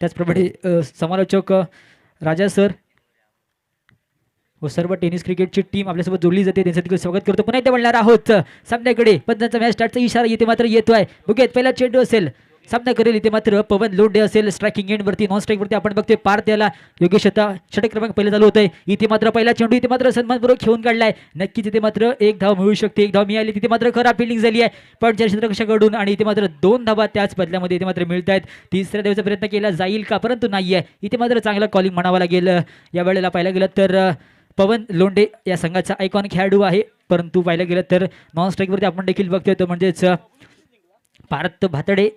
त्याचप्रमाणे समालोचक राजा सर व सर्व टेनिस क्रिकेटची टीम आपल्यासोबत जोडली जाते, त्यांचं देखील स्वागत करतो. पुन्हा एकदा बोलणार आहोत सामन्याकडे, पण त्यांचा मॅच स्टार्टचा इशारा इथे मात्र येतोय. बघूयात पहिला चेंडू असेल सामना करेल इथे मात्र पवन लोंढे असेल स्ट्रायकिंग एंड वरती, नॉन स्ट्राईक वरती आपण बघतोय पार त्याला योगेश आता षटक क्रमांक पहिला चालू होतंय. इथे मात्र पहिला चेंडू इथे मात्र सन्मानपूर्वक खेळून काढलाय. नक्कीच इथे मात्र एक धाव मिळू शकते, एक धाव मिळाली. तिथे मात्र खराब फिल्डिंग झाली आहे पण क्षेत्ररक्षकाकडून, आणि इथे मात्र 2 धावा त्याच बदल्यामध्ये इथे मात्र मिळत आहेत. तिसऱ्या धावेचा प्रयत्न केला जाईल का, परंतु नाहीये. इथे मात्र चांगला कॉलिंग म्हणावं लागेल. या वेळेला पाहायला गेलं तर पवन लोंढे या संघाचा आयकॉन खेळाडू आहे, परंतु पाहायला गेलं तर नॉन स्ट्राईकवरती आपण देखील बघतोय तो म्हणजेच पार्थ भातडे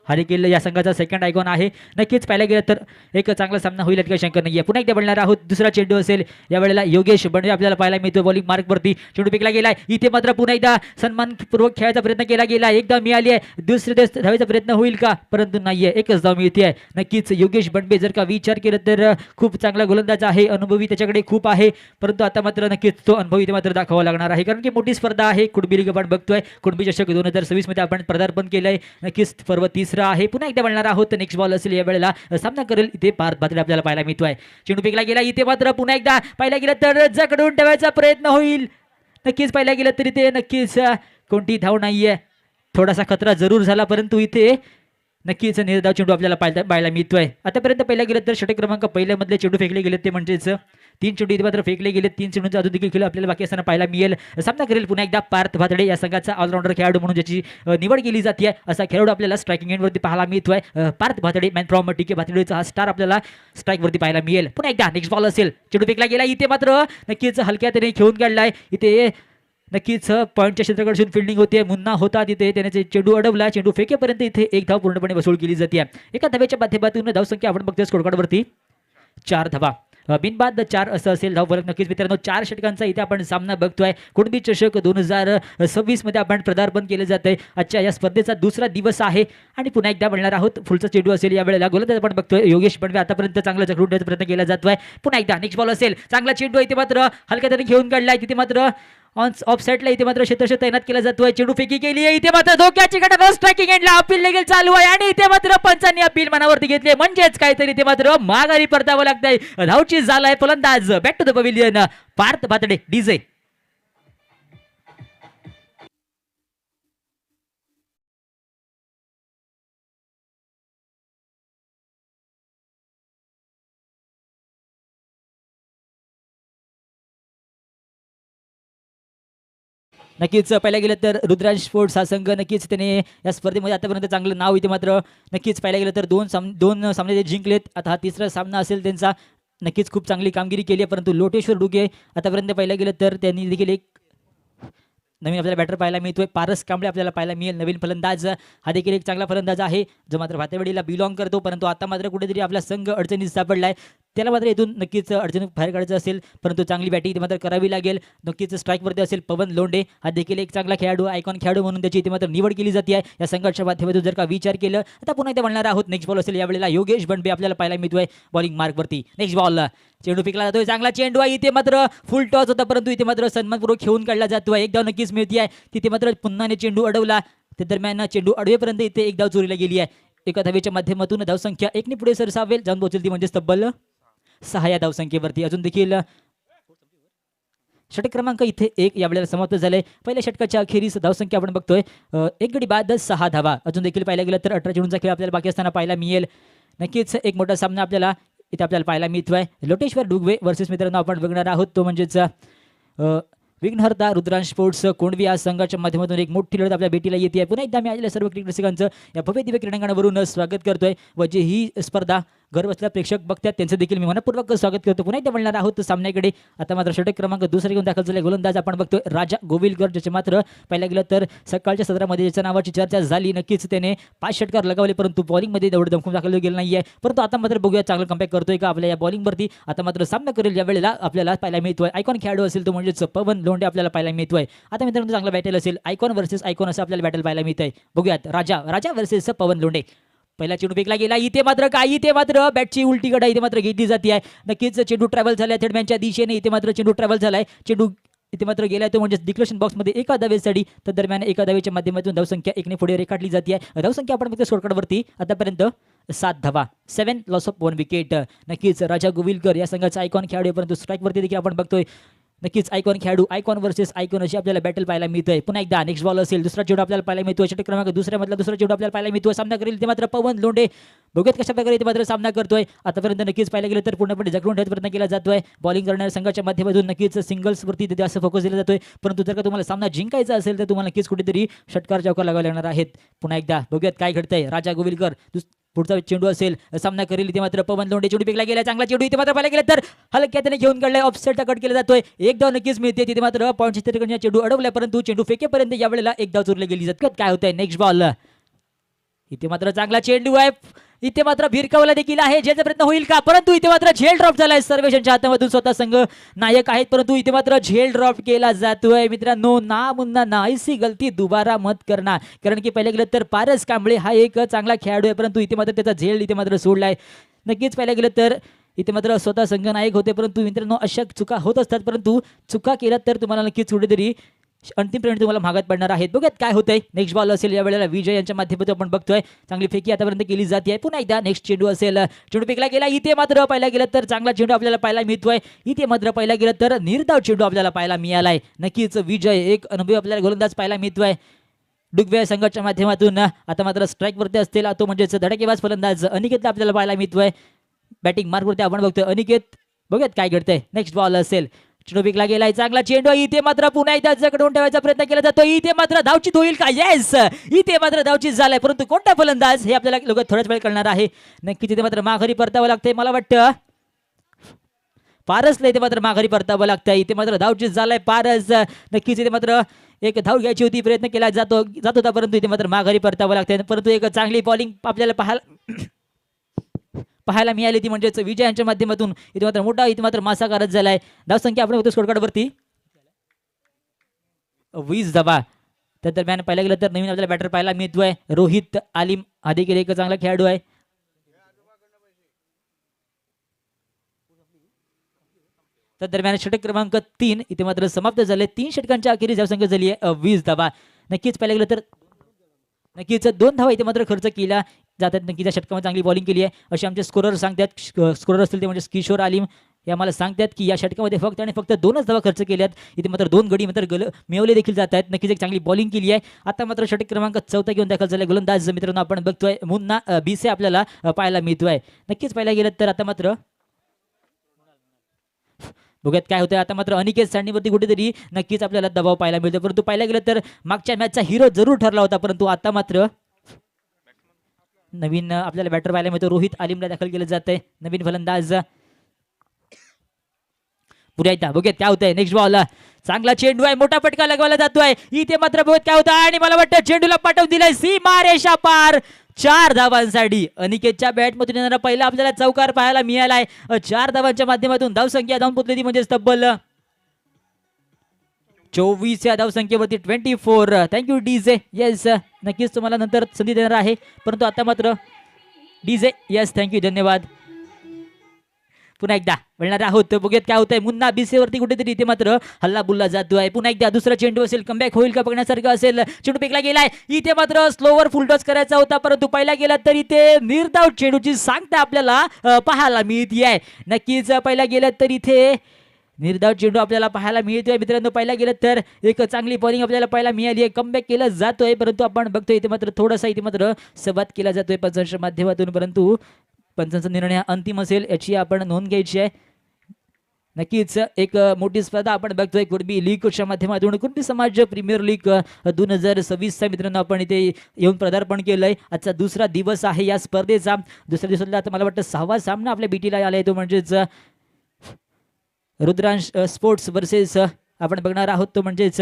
हा देखील या संघाचा सेकंड आयकॉन आहे. नक्कीच पाहायला गेलं तर एक चांगला सामना होईल काही शंका नाही आहे. पुन्हा एकदा बोलणार आहोत. दुसरा चेंडू असेल यावेळेला योगेश बंडे आपल्याला पाहायला मिळतो बॉलिंग मार्कवरती. चेंडू फेकला गेलाय. इथे मात्र पुन्हा एकदा सन्मानपूर्वक खेळायचा प्रयत्न केला गेला, एकदा मिळाली आहे. दुसऱ्या धावेचा प्रयत्न होईल का, परंतु नाहीये, एकच धाव मिळते आहे. नक्कीच योगेश बंडे जर का विचार केला तर खूप चांगला गोलंदाज आहे, अनुभवी त्याच्याकडे खूप आहे, परंतु आता मात्र नक्कीच तो अनुभव इथे मात्र दाखवावा लागणार आहे, कारण की मोठी स्पर्धा आहे. कुणबी लीग आपण बघतोय, कुणबी चषक 2026 मध्ये आपण पदार्पण केलंय. नक्कीच पर्व तिसरा आहे. पुन्हा एकदा बोलणार आहोत. नेक्स्ट बॉल असेल या वेळेला सामना करेल इथे पार्थ भातडे आपल्याला पाहायला मिळतोय. चेंडू फेकला गेला. इथे मात्र पुन्हा एकदा पाहायला गेलं तर जकडून ठेवायचा प्रयत्न होईल. नक्कीच पाहायला गेलं तरी ते नक्कीच कोणती धाव नाहीये. थोडासा खतरा जरूर झाला, परंतु इथे नक्कीच निर्धाव चेंडू आपल्याला पाहायला मिळतोय. आतापर्यंत पहिला गेलं तर षटक क्रमांक पहिल्यामधले चेंडू फेकले गेले, ते म्हणजेच 3 चेंडू इथे मात्र फेकले गेले. 3 चेंडूंचा अजून देखील खेळ आपल्याला बाकी असताना पाहायला मिळेल. सामना करेल पुन्हा एकदा पार्थ भातडे या संघाचा ऑलराऊंडर खेळाडू म्हणून ज्याची निवड केली जाते असा खेळाडू आपल्याला स्ट्रायकिंग एंडवरती पाहायला मिळतोय. पार्थ भातडे मॅन फ्रॉम टीके भातडेचा हा स्टार आपल्याला स्ट्राईकवरती पाहायला मिळेल. पुन्हा एकदा नेक्स्ट बॉल असेल. चेंडू फेकला गेला. इथे मात्र नक्कीच हलक्या त्याने खेळून काढलाय. इथे नक्कीच पॉईंटच्या क्षेत्राकडून फिल्डिंग होते, मुन्ना होता तिथे, त्याने चेंडू अडवला. चेंडू फेकेपर्यंत इथे एक धाव पूर्णपणे वसूल केली जाते. एका धावेच्या माध्यमातून धावसंख्या आपण बघतोय स्कोरकार्डवरती 4 धावा, बिनबाद 4 असं असेल धावफलक. नक्कीच मित्रांनो 4 षटकांचा इथे आपण सामना बघतोय. कुणबी चषक 2026 मध्ये आपण पदार्पण केले जाते. आजच्या या स्पर्धेचा दुसरा दिवस आहे आणि पुन्हा एकदा बोलणार आहोत. फुलचा चेंडू असेल या वेळेला गोलंदाज आपण बघतोय योगेश बंडवे. आतापर्यंत चांगला जखडून ठेवण्याचा प्रयत्न केला जातोय. पुन्हा एकदा नेक्स्ट बॉल असेल. चांगला चेंडू इथे मात्र हलक्या त्याने घेऊन काढलाय. तिथे मात्र ऑफ साईडला इथे मात्र क्षेत्ररक्षक तैनात केला जातोय. चेंडू फेकी केली आहे. इथे मात्र धोक्याची गटात स्ट्रायकिंग एंडला अपील देखील चालू आहे आणि इथे मात्र पंचांनी अपील मनावरती घेतले, म्हणजेच काहीतरी इथे मात्र माघारी परतावं लागतंय. धावची झाला आहे फलंदाज back to the pavilion Parth Bhatade DJ. नक्कीच पाहायला गेलं तर रुद्रांश स्पोर्ट्स हा संघ नक्कीच त्याने या स्पर्धेमध्ये आतापर्यंत चांगलं नाव इथे मात्र नक्कीच पाहायला गेलं तर दोन सामने ते जिंकलेत. आता हा तिसरा सामना असेल त्यांचा. नक्कीच खूप चांगली कामगिरी केली आहे, परंतु लोटेश्वर डुगे आतापर्यंत पाहायला गेलं तर त्यांनी देखील एक नवीन आपल्याला बॅटर पाहायला मिळतोय. पारस कांबळे आपल्याला पाहायला मिळेल. नवीन फलंदाज हा देखील एक चांगला फलंदाज आहे जो मात्र भातेवाडीला बिलॉंग करतो, परंतु आता मात्र कुठेतरी आपला संघ अडचणीत सापडलाय. त्याला मात्र इथून नक्कीच अडचणीत बाहेर काढायचं असेल, परंतु चांगली बॅटिंग इथे मात्र करावी लागेल. नक्कीच स्ट्राईकवरती असेल पवन लोंढे. हा देखील एक चांगला खेळाडू, आयकॉन खेळाडू म्हणून त्याची इथे मात्र निवड केली जाते आहे या संघाच्या माध्यमातून. जर का विचार केलं आता पुन्हा इथे म्हणणार आहोत. नेक्स्ट बॉल असेल यावेळेला योगेश बंडे आपल्याला पाहायला मिळतोय बॉलिंग मार्कवरती. नेक्स्ट बॉल चेंडू फेकला जातोय. चांगला चेंडू आहे. इथे मात्र फुल टॉस होता, परंतु इथे मात्र सन्मानपूर्वक खेळून काढला जातोय. एक धाव नक्कीच मिळते आहे. तिथे मात्र पुन्हा चेंडू अडवला. त्या दरम्यान चेंडू अडवेपर्यंत इथे एक धाव चोरीला गेली आहे. एका धावेच्या माध्यमातून धावसंख्या 1 ने पुढे सरसावेल, जाऊन पोहोचेल ती म्हणजे तब्बल 6 या धावसंख्येवरती. अजून देखील षटक क्रमांक इथे 1 यावेळेला समाप्त झाले. पहिल्या षटकाच्या अखेरीस धावसंख्या आपण बघतोय 1 गडी बाद 6 धावा. अजून देखील पाहायला गेलं तर 18 चेंडूंचा खेळ आपल्याला बाकी असताना पाहायला मिळेल. नक्कीच एक मोठा सामना आपल्याला इथे आपल्याला पाहायला मिळतोय. लोटेश्वर डुगवे वर्सेस मित्रांनो आपण बघणार आहोत तो म्हणजेच विघ्नहर्ता रुद्रांश स्पोर्ट्स कोंडवी या संघाच्या माध्यमातून एक मोठी लढत आपल्या भेटीला येते. पुन्हा एकदा मी आलेल्या सर्व क्रिकेट रसिकांचं या भव्य दिव्य क्रीडांगणावरून स्वागत करतोय व जे ही स्पर्धा घर बसल्या प्रेक्षक बघतात त्यांचं देखील मी मनपूर्वक स्वागत करतो. पुन्हा एकदा बोलणार आहोत सामन्याकडे. आता मात्र षटक क्रमांक दुसरा घेऊन दाखल झाले गोलंदाज आपण बघतोय राजा गोविलकर, ज्याचे मात्र पाहायला गेलं तर सकाळच्या सत्रामध्ये ज्याच्या नावाची चर्चा झाली. नक्कीच त्याने 5 षटकार लगावले, परंतु बॉलिंगमध्ये तेवढं दमखून दाखल गेलं नाहीये. परंतु आता मात्र बघूया चांगलं कम्बॅक करतोय का आपल्या या बॉलिंगवरती. आता मात्र सामना करेल या वेळेला आपल्याला पाहायला मिळतोय आयकॉन खेळाडू असेल तो म्हणजेच पवन लोंढे आपल्याला पाहायला मिळतोय. आता मित्रांनो चांगला बॅटल असेल, आयकॉन वर्सेस आयकॉन असं आपल्याला बॅटल पाहायला मिळतंय. बघूयात राजा वर्सेस पवन लोंढे. पहिला चेंडू फेकला गेला. इथे मात्र बॅटची उलटी कडा इथे मात्र घेतली जाते आहे. नक्कीच चेंडू ट्रॅव्हल झालाय थेडमॅनच्या दिशेने. इथे मात्र चेंडू ट्रॅव्हल झालाय. चेंडू इथे मात्र गेला तो म्हणजे डिक्लेरेशन बॉक्समध्ये एका धावेसाठी. तर दरम्यान एका धावेच्या माध्यमातून धावसंख्या 1 ने पुढे रेखाटली जाते आहे. धावसंख्या आपण बघतो स्कोरकार्डवरती आतापर्यंत 7 धावा, 7 लॉस ऑफ 1 विकेट. नक्कीच राजा गोविलकर या संघाचा आयकॉन खेळाडू आहे, परंतु स्ट्राईकवरती देखील आपण बघतोय नक्कीच आयकॉन खेळाडू, आयकॉन वर्सेस आयकॉन अशी आपल्याला बॅटल पाहायला मिळतोय. पुन्हा एकदा नेक्स्ट बॉल असेल, दुसरा चेंडू आपल्याला पाहायला मिळतोय. षटक क्रमांक दुसऱ्यामधला दुसरा चेंडू आपल्याला पाहायला मिळतोय. सामना करेल ते मात्र पवन लोंढे. बघत कशा प्रकारे ते मात्र सामना करतोय. आतापर्यंत नक्कीच पाहायला गेलं तर पूर्णपणे जगडून ठेवण्याचा प्रयत्न केला जातोय. बॉलिंग करणाऱ्या संघाच्या माध्यमातून नक्कीच सिंगल्सवरती तिथे असं फोकस दिला जातोय. परंतु जर का तुम्हाला सामना जिंकायचा असेल तर तुम्हाला नक्कीच कुठेतरी षटकार चौकार लागावे लागणार आहेत. पुन्हा एकदा बघूयात काय घडतंय. राजा गोविलकर पुढचा चेंडू असेल, सामना करेल इथे मात्र पवन लोंढे. चेंडू फेकला गेला, चांगला चेंडू इथे मात्र पाहायला गेला तर हलक्या त्याने घेऊन काढलाय, ऑफसाईडचा कट केला जातोय. एक धाव नक्कीच मिळते तिथे मात्र पॉईंट चित्रीकरण चेंडू अडवलाय, परंतु चेंडू फेकेपर्यंत यावेळेला एक धाव चुरली गेली जाते. काय होतंय नेक्स्ट बॉल. इथे मात्र चांगला चेंडू आहे, इथे मात्र भिरकावला देखील आहे, ज्याचा प्रयत्न होईल का, परंतु इथे मात्र झेल ड्रॉप झालाय. सर्वेशांच्या हातामधून स्वतः संघ नायक आहेत, परंतु इथे मात्र झेल ड्रॉप केला जातोय. मित्रांनो, ना मुन्ना ना ऐसी गलती दुबारा मत करना. कारण की पहिले गेलं तर पारस कांबळे हा एक चांगला खेळाडू आहे, परंतु इथे मात्र त्याचा झेल इथे मात्र सोडलाय. नक्कीच पाहिलं गेलं तर इथे मात्र स्वतः संघ नायक होते, परंतु मित्रांनो अशा चुका होत असतात, परंतु चुका केल्या तर तुम्हाला नक्कीच कुठेतरी अंतिम परिणाम तुम्हाला भागात पडणार आहेत. बघूयात काय होतंय. नेक्स्ट बॉल असेल, या वेळेला विजय यांच्या माध्यमातून आपण बघतोय चांगली फेकी आतापर्यंत केली जाते. पुन्हा एकदा नेक्स्ट चेंडू असेल, चेंडू फेकला गेला. इथे मात्र पाहायला गेलं तर चांगला चेंडू आपल्याला पाहायला मिळतोय. इथे मात्र पाहायला गेलं तर निर्धाव चेंडू आपल्याला पाहायला मिळालाय. नक्कीच विजय एक अनुभवी आपल्याला गोलंदाज पाहायला मिळतोय डुगवे संघाच्या माध्यमातून. आता मात्र स्ट्राईकवरती असतील तो म्हणजेच धडाकेबाज फलंदाज अनिकेतला आपल्याला पाहायला मिळतोय. बॅटिंग मार्कवरती आपण बघतोय अनिकेत. बघूयात काय घडतंय. नेक्स्ट बॉल असेल, चेंडू फेकला गेलाय, चांगला चेंडू. इथे मात्र पुन्हा एकदा जगडून ठेवायचा प्रयत्न केला जातो. इथे मात्र धावचीत होईल का. येस, इथे मात्र धावचीत झालाय, परंतु कोणता फलंदाज हे आपल्याला लोक थोड्याच वेळ कळणार आहे. नक्कीच इथे मात्र माघारी परतावं लागतंय. मला वाटतं पारसला इथे मात्र माघारी परतावं लागतंय. इथे मात्र धावचीत झालाय पारस. नक्कीच इथे मात्र एक धाव घ्यायची होती, प्रयत्न केला जात होता, परंतु इथे मात्र माघारी परतावं लागतंय. परंतु एक चांगली बॉलिंग आपल्याला पाहायला मिळाली ती म्हणजेच विजय यांच्या माध्यमातून. इथे मात्र मोठा इथे मात्र मासाकारच झालाय. धावसंख्या आपण होतो स्कोरकार्डवरती 20 धावा. त्या दरम्यान पाहायला गेलं तर नवीन आपल्याला बॅटर पाहायला मिळतोय रोहित आलिम. हा देखील एक चांगला खेळाडू आहे. तर दरम्यान षटक क्रमांक 3 इथे मात्र समाप्त झाले. 3 षटकांच्या अखेरीस धावसंख्या झाली आहे 20 धावा. नक्कीच पाहायला गेलं तर नक्कीच 2 धावा इथे मात्र खर्च केला जातात. नक्कीच या षटकामध्ये चांगली बॉलिंग केली आहे असे आमचे स्कोरर सांगतात. स्कोरर असतील ते म्हणजे किशोर आलिम हे आम्हाला सांगतात की या षटकामध्ये फक्त आणि फक्त 2च धावा खर्च केल्यात. इथे मात्र 2 गडी मात्र मिळवले देखील जात आहेत. नक्कीच एक चांगली बॉलिंग केली आहे. आता मात्र षटक क्रमांक 4 घेऊन दाखल झाले गोलंदाज मित्रांनो आपण बघतोय मुन्ना बिसे आपल्याला पाहायला मिळतोय. नक्कीच पाहायला गेलं तर आता मात्र बघूयात काय होतंय. आता मात्र अनिकेत सांडणीवरती कुठेतरी नक्कीच आपल्याला दबाव पाहायला मिळतो, परंतु पाहायला गेलं तर मागच्या मॅचचा हिरो जरूर ठरला होता, परंतु आता मात्र नवीन आपल्याला बॅटर पाहायला मिळतो. रोहित आलिमला दाखल केलं जातंय नवीन फलंदाज. पुढे एकदा बघूयात काय होतंय. नेक्स्ट बॉल, चांगला चेंडू आहे, मोठा फटका लगवायला जातोय. इथे मात्र बघत काय होतं आणि मला वाटतं चेंडूला पाठवून दिलाय सीमा रेषा पार 4 धावांसाठी. अनिकेतच्या बॅटमधून येणारा पहिला आपल्याला चौकार पाहायला मिळालाय. 4 धावांच्या माध्यमातून धावसंख्या धावून पोहोचली म्हणजे तब्बल 24 या धावसंख्येवरती 24. Thank you DJ. येस, नक्कीच तुम्हाला नंतर संधी देणार आहे, परंतु आता मात्र डीजे येस थँक्यू धन्यवाद. पुन्हा एकदा मिळणार आहोत. बघूयात काय होतंय. मुन्ना बिसेवरती कुठेतरी इथे मात्र हल्ला बुल्ला जातोय. पुन्हा एकदा दुसरा चेंडू असेल, कमबॅक होईल का बघण्यासारखं असेल. चेंडू फेकला गेलाय. इथे मात्र स्लोवर फुलटॉस करायचा होता, परंतु पहिला गेला तर इथे निर्धाव चेंडूची सांगता आपल्याला पाहायला मिळते. नक्कीच पहिला गेलं तर इथे निर्धाव चेंडू आपल्याला पाहायला मिळतोय. मित्रांनो पाहायला गेलं तर एक चांगली बॉलिंग आपल्याला पाहायला मिळाली आहे. कमबॅक केला जातोय, परंतु आपण बघतोय इथे मात्र थोडासा इथे मात्र संवाद केला जातोय पंचांच्या माध्यमातून, परंतु पंचांचा निर्णय अंतिम असेल याची आपण नोंद घ्यायची आहे. नक्कीच एक मोठी स्पर्धा आपण बघतोय कुणबी लीगच्या माध्यमातून. कुणबी समाज प्रीमियर लीग 2026 मित्रांनो आपण इथे येऊन पदार्पण केलंय. आजचा दुसरा दिवस आहे या स्पर्धेचा. दुसऱ्या दिवसाला आता मला वाटतं 6वा सामना आपल्या बीटीला आलाय, तो म्हणजेच रुद्रांश स्पोर्ट्स वर्सेस आपण बघणार आहोत, तो म्हणजेच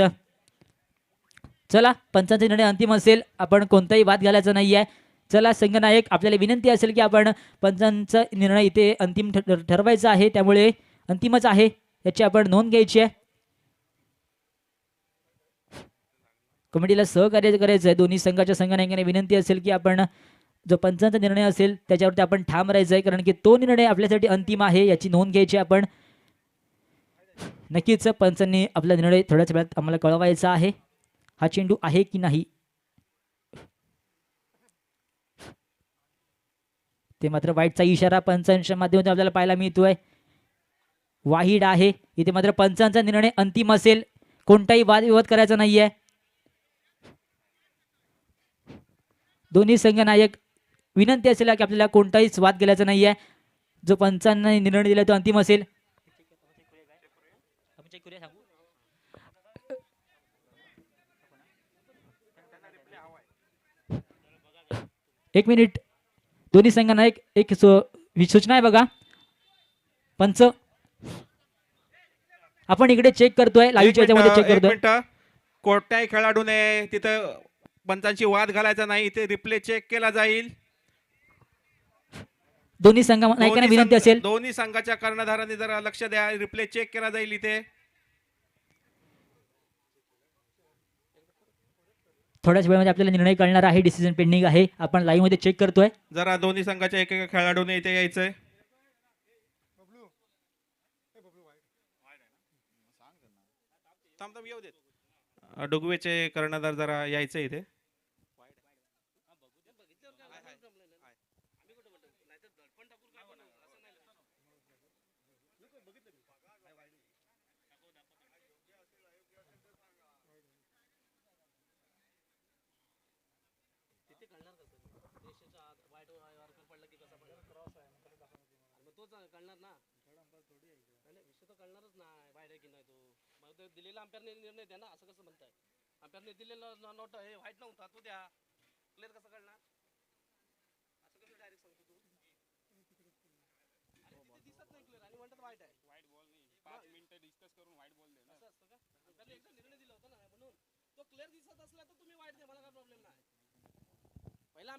चला पंचांचा निर्णय अंतिम असेल, आपण कोणताही वाद घालायचा नाही आहे. चला संघनायक आपल्याला विनंती असेल की आपण पंचांचा निर्णय इथे अंतिम ठरवायचा आहे, त्यामुळे अंतिमच आहे याची आपण नोंद घ्यायची आहे. कमिटीला सहकार्य करायचं आहे. दोन्ही संघाच्या संघनायकाने विनंती असेल की आपण जो पंचांचा निर्णय असेल त्याच्यावरती आपण ठाम राहायचं आहे, कारण की तो निर्णय आपल्यासाठी अंतिम आहे याची नोंद घ्यायची आपण. नक्कीच पंचांनी आपला निर्णय थोड्याच वेळात आम्हाला कळवायचा आहे. हा चेंडू आहे की नाही ते मात्र वाईटचा इशारा पंचांच्या माध्यमातून आपल्याला पाहायला मिळतोय. वाहिड आहे इथे मात्र पंचांचा निर्णय अंतिम असेल. कोणताही वादविवाद करायचा नाहीये. दोन्ही संघ नायक विनंती असेल की आपल्याला कोणताहीच वाद केल्याचा नाहीये. जो पंचांनी निर्णय दिला तो अंतिम असेल. एक मिनिट दोन्ही संघांना एक सूचना आहे बघा. पंच आपण इकडे चेक करतोय लाईव्ह याच्यामध्ये चेक करतोय. कोणत्याही खेळाडूने तिथं पंचांची वाद घालायचा नाही. इथे रिप्ले चेक केला जाईल. दोन्ही संघ नायकांना विनंती असेल. दोन्ही संघाच्या कर्णधारांनी जरा लक्ष द्या. रिप्ले चेक केला जाईल इथे. थोड्याच वेळामध्ये आपल्याला निर्णय कळणार आहे. डिसिजन पेंडिंग आहे. आपण लाईव्ह मध्ये चेक करतोय. जरा दोन्ही संघाच्या एकेका खेळाडूने इथे यायचंय. येऊ देत. डुगवेचे कर्णधार जरा यायचं इथे. दिलेला अंपायरने निर्णय द्या ना. असं कसं म्हणताय? अंपायरने दिलेला नोट हे व्हाईट नव्हता तो द्या. क्लिअर कसं करणार? असं कसं डायरेक्ट सांगतो तू? तिथे दिसत नाही क्लिअर आणि म्हणतात व्हाईट आहे. व्हाईट बॉल नाही. 5 मिनिटं डिस्कस करून व्हाईट बॉल दे ना. असं असतं का? अंपायरने एकदा निर्णय दिला होता ना म्हणून. तो क्लिअर दिसत असला तर तुम्ही व्हाईट द्या. मला काय प्रॉब्लेम नाही. पहिला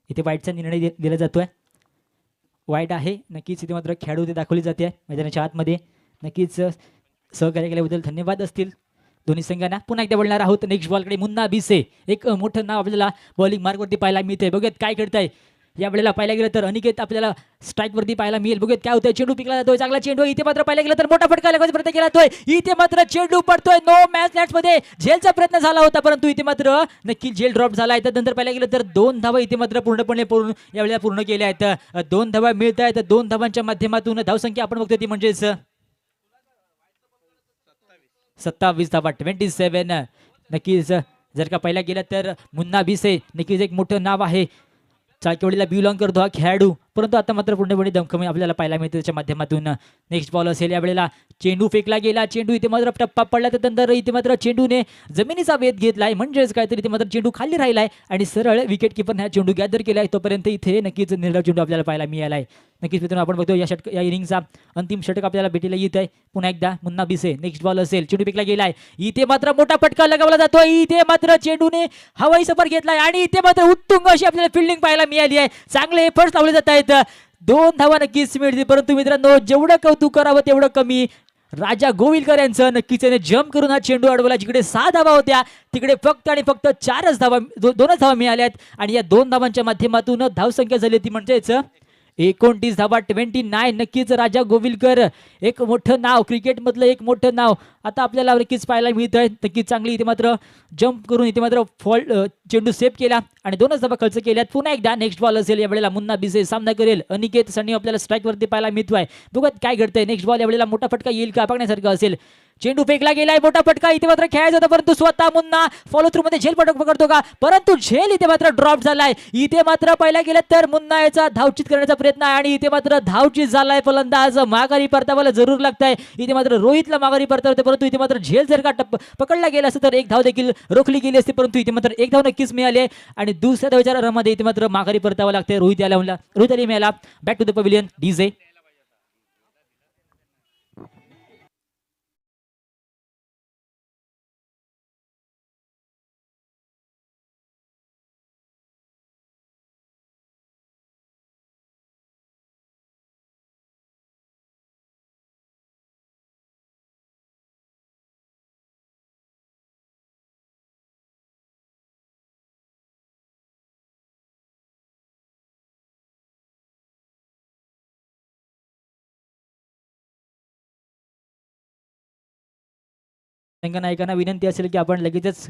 इथे वाईटचा निर्णय दिला जातोय. वाईट आहे नक्कीच. इथे मात्र खेळाडू ते दाखवली जाते मैदानाच्या आतमध्ये. नक्कीच सहकार्य केल्याबद्दल धन्यवाद असतील दोन्ही संघांना. पुन्हा एकदा बोलणार आहोत नेक्स्ट बॉलकडे. मुन्ना बिसे एक मोठं नाव आपल्याला बॉलिंग मार्कवरती पाहायला मिळते. बघूयात काय करताय या वेळेला. पाहायला गेलं तर अनिकेत आपल्याला स्ट्राईकवरती पाहायला मिळेल. बघूयात काय होतंय. चेंडू पिकला जातोय, चांगला चेंडू. इथे मात्र पाहायला गेलं तर मोठा फटका लागण्याचा प्रयत्न केला जातोय. इथे मात्र चेंडू पडतोय. नो मॅच लॅट्स मध्ये झेलचा प्रयत्न झाला होता, परंतु इथे मात्र नक्की झेल ड्रॉप झाला. त्यानंतर पाहायला गेलं तर 2 धावा इथे मात्र पूर्णपणे यावेळेला पूर्ण केल्या आहेत. 2 धावा मिळत आहेत. 2 धावांच्या माध्यमातून धावसंख्या आपण बघतोय ती म्हणजेच 27 धावा, 27. नक्कीच जर का पाहिला गेला तर मुन्ना बिसे नक्कीच एक मोठं नाव आहे. चाळकेवाडीला बिलॉंग करतो हा खेळाडू, परंतु आता मात्र पूर्णपणे दमकमी आपल्याला पाहायला मिळते त्याच्या माध्यमातून. नेक्स्ट बॉल असेल यावेळेला. चेंडू फेकला गेला. चेंडू इथे मात्र टप्पा पडला. त्यानंतर इथे मात्र चेंडूने जमिनीचा वेध घेतलाय, म्हणजेच काहीतरी इथे मात्र चेंडू खाली राहिलाय आणि सरळ विकेट किपरने हा चेंडू गॅदर केलाय. तोपर्यंत इथे नक्कीच निर्धाव चेंडू आपल्याला पाहायला मिळालाय. नक्कीच मित्रांनो आपण बघतो या इनिंगचा अंतिम षटक आपल्याला भेटीला येत आहे. पुन्हा एकदा मुन्ना बिसे. नेक्स्ट बॉल असेल. चेंडू फेकला गेलाय. इथे मात्र मोठा फटका लगावला जातोय. इथे मात्र चेंडूने हवाई सफर घेतलाय आणि इथे मात्र उत्तुंग अशी आपल्याला फिल्डिंग पाहायला मिळाली आहे. चांगले एफर्ट्स लावले जात आहेत. 2 धावा नक्कीच मिळतील, परंतु मित्रांनो जेवढं कौतुक करावं तेवढं कमी. राजा गोविलकर यांचं नक्कीच त्याने जम्प करून हा चेंडू अडवला. जिकडे 6 धावा होत्या तिकडे फक्त आणि फक्त 4च धावा 2च धावा मिळाल्यात आणि या 2 धावांच्या माध्यमातून धावसंख्या झाली ती म्हणजेच 29 धावा, 29. नक्कीच राजा गोविलकर एक मोठं नाव, क्रिकेटमधलं एक मोठं नाव आता आपल्याला नक्कीच पाहायला मिळतं आहे. नक्कीच चांगली इथे मात्र जम्प करून इथे मात्र चेंडू सेव्ह केला आणि 2च धावा खर्च केल्यात. पुन्हा एकदा नेक्स्ट बॉल असेल यावेळेला. मुन्ना बिसे सामना करेल. अनिकेत सनी आपल्याला स्ट्राईकवरती पाहायला मिळतोय. बघत काय घडतंय. नेक्स्ट बॉल यावेळेला मोठा फटका येईल का बघण्यासारखं असेल. चेंडू फेकला गेलाय. मोठा फटका इथे मात्र खेळायचा होता, परंतु स्वतः मुन्ना फॉलो थ्रू मध्ये झेल पकडतो का, परंतु झेल इथे मात्र ड्रॉप झालाय. इथे मात्र पाहिला गेलं तर मुन्ना याचा धावचित करण्याचा प्रयत्न आहे आणि इथे मात्र धावचित झालाय. फलंदाज माघारी परतावायला जरूर लागतंय. इथे मात्र रोहितला माघारी परतावते, परंतु इथे मात्र झेल जर का पकडला गेला असता तर 1 धाव देखील रोखली गेली असती, परंतु इथे मात्र 1 धाव नक्कीच मिळाली आहे आणि दुसऱ्या धावेच्या रनमध्ये इथे मात्र माघारी परतावं लागतंय. रोहित अली मिळाला. Back to the pavilion. DJ नायकांना विनंती असेल की आपण लगेचच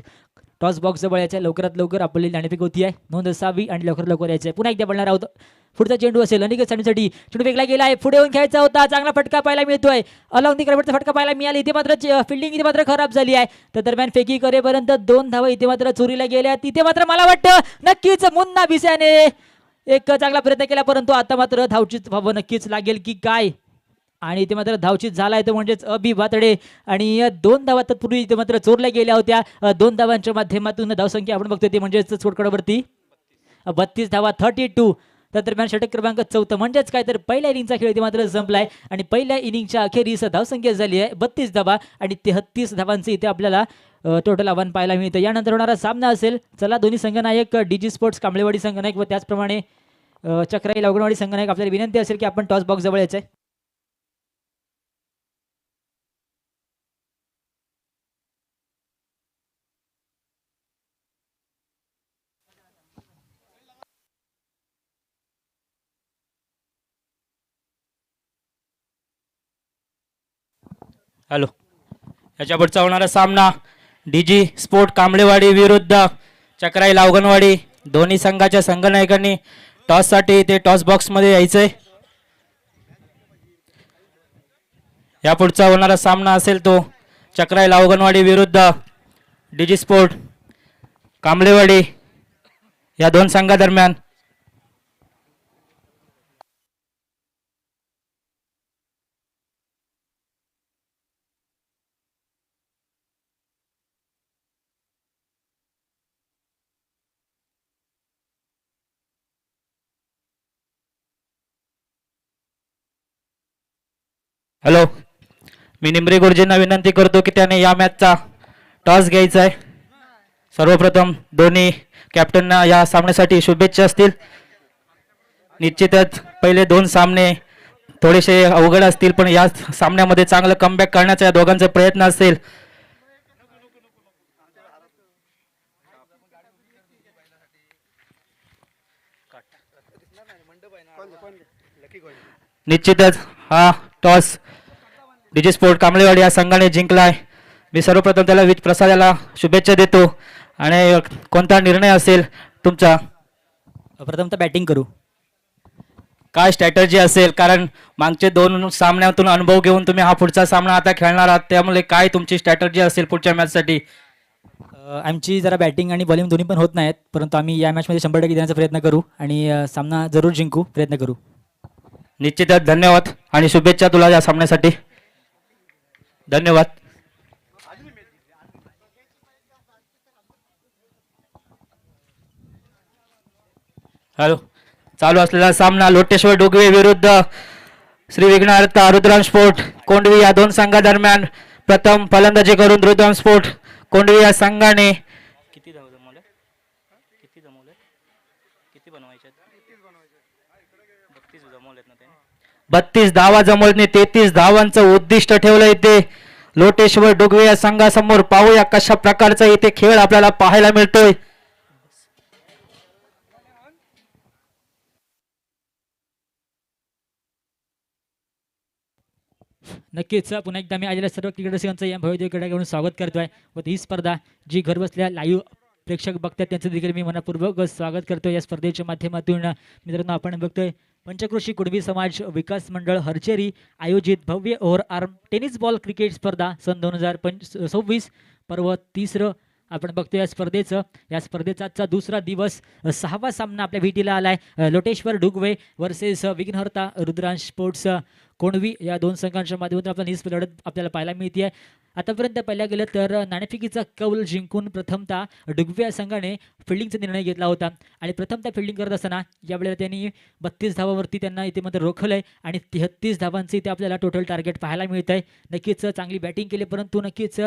टॉस बॉक्स जवळ यायचं, लवकरात लवकर आपली नाणेफेक होती आहे, नोंद असावी आणि लवकरात लवकर यायचं. पुन्हा एकदा बोलणार आहोत. पुढचा चेंडू असेल अनिकेत सनीसाठी. चेंडू फेकला गेला आहे. पुढे येऊन खेळायचा होता. चांगला फटका पाहायला मिळतोय. अलॉंग दी क्रॅबटचा फटका पाहायला मिळाला. इथे मात्र फिल्डिंग इथे मात्र खराब झाली आहे. तर दरम्यान फेकी करेपर्यंत 2 धावा इथे मात्र चोरीला गेल्या. तिथे मात्र मला वाटतं नक्कीच मुन्ना बिस्याने एक चांगला प्रयत्न केला, परंतु आता मात्र धावचीत व्हावं नक्कीच लागेल की काय. आणि इथे मात्र धावचीत झालाय तो म्हणजेच अभि बातडे आणि 2 धावा तत्पूर्वी इथे मात्र चोरल्या गेल्या होत्या. 2 धावांच्या माध्यमातून धावसंख्या आपण बघतोय ती म्हणजेच स्कोरकार्डवरती 32 धावा, 32. त्या दरम्यान षटक क्रमांक 4 म्हणजेच काय तर पहिल्या इनिंगचा खेळ इथे मात्र संपलाय आणि पहिल्या इनिंगच्या अखेरीस धावसंख्या झाली आहे 32 धावा आणि 33 धावांचे इथे आपल्याला टोटल आव्हान पाहायला मिळतं. यानंतर होणारा सामना असेल. चला दोन्ही संघनायक डीजी स्पोर्ट्स कांबळेवाडी संघनायक व त्याचप्रमाणे चक्राई लावगणवाडी संघनायक आपल्याला विनंती असेल की आपण टॉस बॉक्स जवळ यायचंय. हॅलो. याच्या पुढचा होणारा सामना डीजी स्पोर्ट कांबळेवाडी विरुद्ध चक्राई लावगणवाडी. दोन्ही संघाच्या संघनायकांनी टॉससाठी ते टॉस बॉक्समध्ये यायचंय. या पुढचा होणारा सामना असेल तो चक्राई लावगणवाडी विरुद्ध डीजी स्पोर्ट कांबळेवाडी या 2 संघादरम्यान. हॅलो. मी निमरे गुरुजींना विनंती करतो की त्याने या मॅचचा टॉस घ्यायचा आहे. सर्वप्रथम दोन्ही कॅप्टनना या सामन्यासाठी शुभेच्छा असतील. निश्चितच पहिले दोन सामने थोडेसे अवघड असतील, पण या सामन्यामध्ये चांगलं कमबॅक करण्याचा या दोघांचा प्रयत्न असेल. निश्चितच हा टॉस डीजे स्पोर्ट कांबळेवाडी या संघाने जिंकलाय. मी सर्वप्रथम त्याला वीज प्रसादाला शुभेच्छा देतो. आणि कोणता निर्णय असेल तुमचा? प्रथमतः बॅटिंग करू. काय स्ट्रॅटर्जी असेल, कारण मागचे दोन सामन्यातून अनुभव घेऊन तुम्ही हा पुढचा सामना आता खेळणार आहात, त्यामुळे काय तुमची स्ट्रॅटर्जी असेल पुढच्या मॅचसाठी? आमची जरा बॅटिंग आणि बॉलिंग दोन्ही पण होत नाहीत, परंतु आम्ही या मॅचमध्ये 100% देण्याचा प्रयत्न करू आणि सामना जरूर जिंकू प्रयत्न करू. निश्चितच धन्यवाद आणि शुभेच्छा तुला या सामन्यासाठी. धन्यवाद. हॅलो, चालू असलेला सामना लोटेश्वर डोगवे विरुद्ध श्री विघ्नहर्ता रुद्राम स्पोर्ट कोंडवी या दोन संघादरम्यान. प्रथम फलंदाजी करून रुद्राम स्पोर्ट कोंडवी या संघाने किती धावा जमवल्या? किती जमवले? किती बनवायचे? 32 जमवलेत ना त्याने. 32 धावा जमवल्याने 33 धावांचं उद्दिष्ट ठेवलं इथे लोटेश्वर डोगवे या संघासमोर. पाहूया कशा प्रकारचा इथे खेळ आपल्याला पाहायला मिळतोय. नक्कीच पुन्हा एकदा मी आलेल्या सर्व क्रिकेटर्सांचं या भव्य क्रीडाकडून स्वागत करतोय व ही स्पर्धा जी घर बसल्या लाईव्ह प्रेक्षक बघतात त्यांचं देखील मी मनपूर्वक स्वागत करतोय. या स्पर्धेच्या माध्यमातून मित्रांनो आपण बघतोय पंचक्रोशी कुणबी समाज विकास मंडळ हरचेरी आयोजित भव्य over arm tennis ball cricket स्पर्धा सन 2026 पर्व 3 आपण बघतोय. या स्पर्धेचा आजचा दुसरा दिवस 6वा सामना आपल्या भेटीला आलाय. लोटेश्वर डुगवे वर्सेस विघ्नहर्ता रुद्रांश स्पोर्ट्स कोंडवी या दोन संघांच्या माध्यमातून आपल्याला ही लढत आपल्याला पाहायला मिळते आहे. आतापर्यंत पाहिल्या गेलं तर नाणेफेकीचा कौल जिंकून प्रथमतः डुगवे या संघाने फिल्डिंगचा निर्णय घेतला होता आणि प्रथमतः फिल्डिंग करत असताना यावेळेला त्यांनी 32 धावावरती त्यांना इथे मध्ये रोखलंय आणि 33 धावांचं इथे आपल्याला टोटल टार्गेट पाहायला मिळत आहे. नक्कीच चांगली बॅटिंग केली, परंतु नक्कीच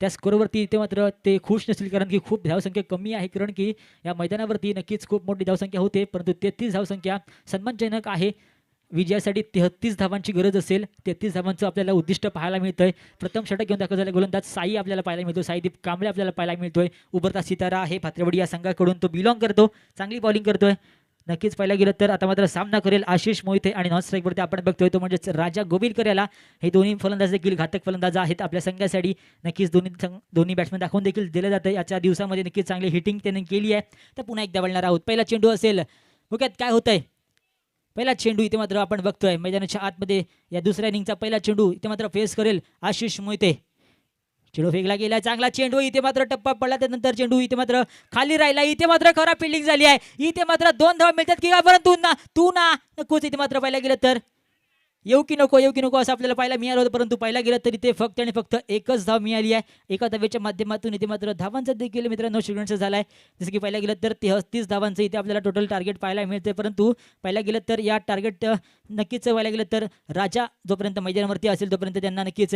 त्या स्कोरवरती इथे मात्र ते खुश नसतील, कारण की खूप धावसंख्या कमी आहे. कारण की या मैदानावरती नक्कीच खूप मोठी धावसंख्या होते, परंतु 33 धावसंख्या सन्मानजनक आहे. विजयासाठी 33 धावांची गरज असेल. 33 धावांचं आपल्याला उद्दिष्ट पाहायला मिळतंय. प्रथम षटक घेऊन दाखल झाला गोलंदाज साई आपल्याला पाहायला मिळतो. साईदीप कांबळे आपल्याला पाहायला मिळतोय. उभरता सितारा आहे भात्रेवाडी या संघाकडून, तो बिलॉंग करतो, चांगली बॉलिंग करतोय. नक्कीच पाहायला गेलं तर आता मात्र सामना करेल आशिष मोहिते आणि नॉन स्ट्राईकवरती आपण बघतोय तो म्हणजेच राजा गोविलकर याला. हे दोन्ही फलंदाज देखील घातक फलंदाज आहेत आपल्या संघासाठी. नक्कीच दोन्ही बॅट्समॅन दाखवून देखील दिलं जातं. याच्या दिवसामध्ये नक्कीच चांगली हिटिंग त्यांनी केली आहे. तर पुन्हा एकदा बोलणार आहोत. पहिला चेंडू असेल, बघूयात काय होतंय. पहिला चेंडू इथे मात्र आपण बघतोय मैदानाच्या आतमध्ये या दुसऱ्या इनिंगचा पहिला चेंडू इथे मात्र फेस करेल आशिष मोहिते. चेंडू फेकला गेला, चांगला चेंडू, इथे मात्र टप्पा पडला, त्यानंतर चेंडू इथे मात्र खाली राहिला. इथे मात्र खराब फिल्डिंग झाली आहे. इथे मात्र 2 धावा मिळतात की का, परंतु तू नकोच. इथे मात्र पाहायला गेलं तर येऊ की नको असं आपल्याला पाहायला मिळालं होतं, परंतु पाहायला गेलं तर इथे फक्त आणि फक्त एकच धाव मिळाली आहे. एका धावेच्या माध्यमातून इथे मात्र धावांचा देखील मित्रांनो श्रीगणचं झालाय. जसं की पाहायला गेलं तर 33 धावांचं इथे आपल्याला टोटल टार्गेट पाहायला मिळते, परंतु पाहायला गेलं तर या टार्गेट नक्कीच पाहायला गेलं तर राजा जोपर्यंत मैदानावरती असेल तोपर्यंत त्यांना नक्कीच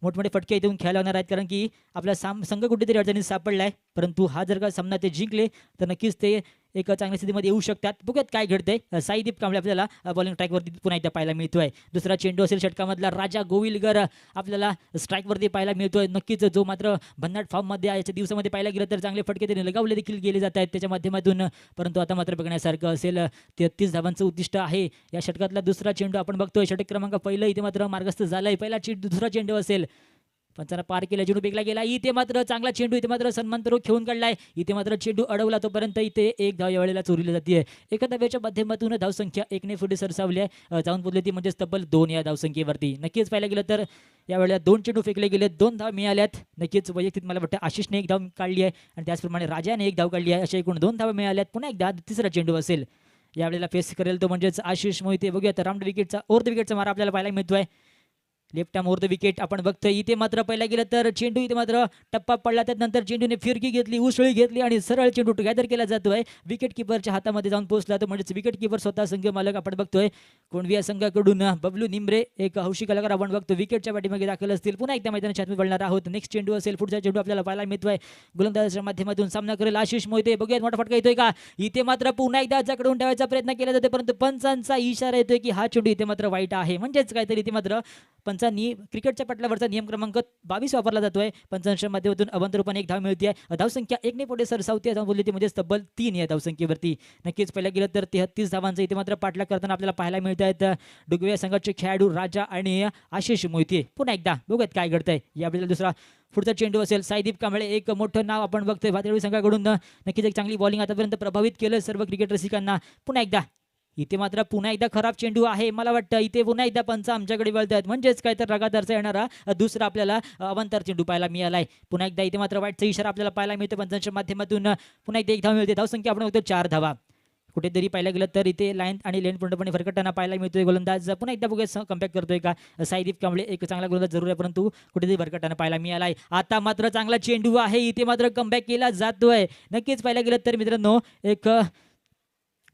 मोठमोठे फटके इथून खेळायला होणार आहेत, कारण की आपला संघ कुठेतरी अडचणीत सापडला आहे. परंतु हा जर का सामना ते जिंकले तर नक्कीच ते एक चांगल्या स्थितीमध्ये येऊ शकतात. बघूयात काय घडतंय. साईदीप कांबळे आपल्याला बॉलिंग ट्रॅकवरती पुन्हा एकदा पाहायला मिळतोय. दुसरा चेंडू असेल षटकामधला राजा गोविलकर आपल्याला स्ट्राईकवरती पाहायला मिळतोय. नक्कीच जो मात्र भन्नाट फॉर्ममध्ये याच्या दिवसामध्ये पाहायला गेलं तर चांगले फटके ते लगावले देखील गेले जात आहेत त्याच्या माध्यमातून, परंतु आता मात्र बघण्यासारखं असेल. 33 धावांचं उद्दिष्ट आहे. या षटकातला दुसरा चेंडू आपण बघतोय. षटक क्रमांक पहिलं इथे मात्र मार्गस्थ झालाय. पहिला दुसरा चेंडू असेल, पंचांना पार केला, चेंडू फेकला गेला. इथे मात्र चांगला चेंडू इथे मात्र सन्मानपूर्वक खेळून काढलाय. इथे मात्र चेंडू अडवला, तोपर्यंत इथे एक धाव या वेळेला चोरीला जाते. एका धावेच्या माध्यमातून धावसंख्या 1ने पुढे सरसावली आहे, जाऊन बोलली ती म्हणजे तब्बल 2 या धावसंख्येवरती. नक्कीच पाहायला गेलं तर या वेळेला 2 चेंडू फेकले गेले, 2 धाव मिळाल्यात. नक्कीच वैयक्तिक मला वाटतं आशिषने 1 धाव काढली आहे आणि त्याचप्रमाणे राजाने 1 धाव काढली आहे. अशा एकूण 2 धावा मिळाल्यात. पुन्हा एकदा तिसरा चेंडू असेल, यावेळेला फेस करेल तो म्हणजेच आशिष मोहिते. बघूयात राऊंड विकेटचा विकेटचा मारा आपल्याला पाहायला मिळतोय. Left arm over the wicket आपण बघतोय. इथे मात्र पहिला गेलं तर चेंडू इथे मात्र टप्पा पडला, त्यानंतर चेंडूने फिरकी घेतली, उसळी घेतली आणि सरळ चेंडू टुगेदर केला जातोय. विकेट किपरच्या हातामध्ये जाऊन पोहोचला तो, म्हणजेच विकेट किपर स्वतः संघ मालक आपण बघतोय. कोंडवी या संघाकडून बबलू निमरे एक हौशी कलाकार आपण बघतो विकेटच्या पाठीमागे दाखल असतील. पुन्हा एकदा मैदानाच्या आतमध्ये वळणार आहोत. नेक्स्ट चेंडू असेल, पुढचा चेंडू आपल्याला पाहायला मिळतोय. गोलंदाजाच्या माध्यमातून सामना करेल आशिष मोहिते. बघूयात मोठा फटका येतोय का. इथे मात्र पुन्हा एकदा जकडून ठेवायचा प्रयत्न केला जातो, परंतु पंचांचा इशारा येतोय की हा चेंडू इथे मात्र वाईट आहे. म्हणजेच काहीतरी इथे मात्र पंचांनी क्रिकेटच्या पटलावरचा नियम क्रमांक 22 वापरला जातोय. पंचांच्या माध्यमातून अवंत रूपाने एक धाव मिळते. धावसंख्या 1 ने पुढे सरसावती धाव बोलली ती म्हणजे तब्बल 3 या धावसंख्येवरती. नक्कीच पहिला गेलं तर 33 धावांचा इथे मात्र पाठलाग करताना आपल्याला पाहायला मिळत आहेत डुगवे संघाचे खेळाडू राजा आणि आशिष मोहिते. पुन्हा एकदा बघूयात काय घडतंय. यावेळेला दुसरा पुढचा चेंडू असेल. साईदीप कांबळे एक मोठं नाव आपण बघतोय भातरेवाडी संघाकडून. नक्कीच एक चांगली बॉलिंग आतापर्यंत प्रभावित केलं सर्व क्रिकेट रसिकांना. पुन्हा एकदा इथे मात्र पुन्हा एकदा खराब चेंडू आहे. मला वाटतं इथे पुन्हा एकदा पंच आमच्याकडे वळतात, म्हणजेच काय तर रगादारचा येणारा दुसरा आपल्याला अवंतर चेंडू पाहायला मिळालाय. पुन्हा एकदा इथे मात्र वाईटचा इशारा आपल्याला पाहायला मिळतो पंचांच्या माध्यमातून. पुन्हा एकदा एक धाव मिळते. धावसंख्या आपण बघतो 4 धावा. कुठेतरी पाहायला गेलं तर इथे लाईन आणि लेन पूर्णपणे फरकटताना पाहायला मिळतोय. गोलंदाज पुन्हा एकदा बघूया कम्बॅक करतोय का. साईदीप कांबळे एक चांगला गोलंदाज जरूर आहे, परंतु कुठेतरी फरकटताना पाहायला मिळालाय. आता मात्र चांगला चेंडू आहे. इथे मात्र कमबॅक केला जातोय. नक्कीच पाहायला गेलं तर मित्रांनो एक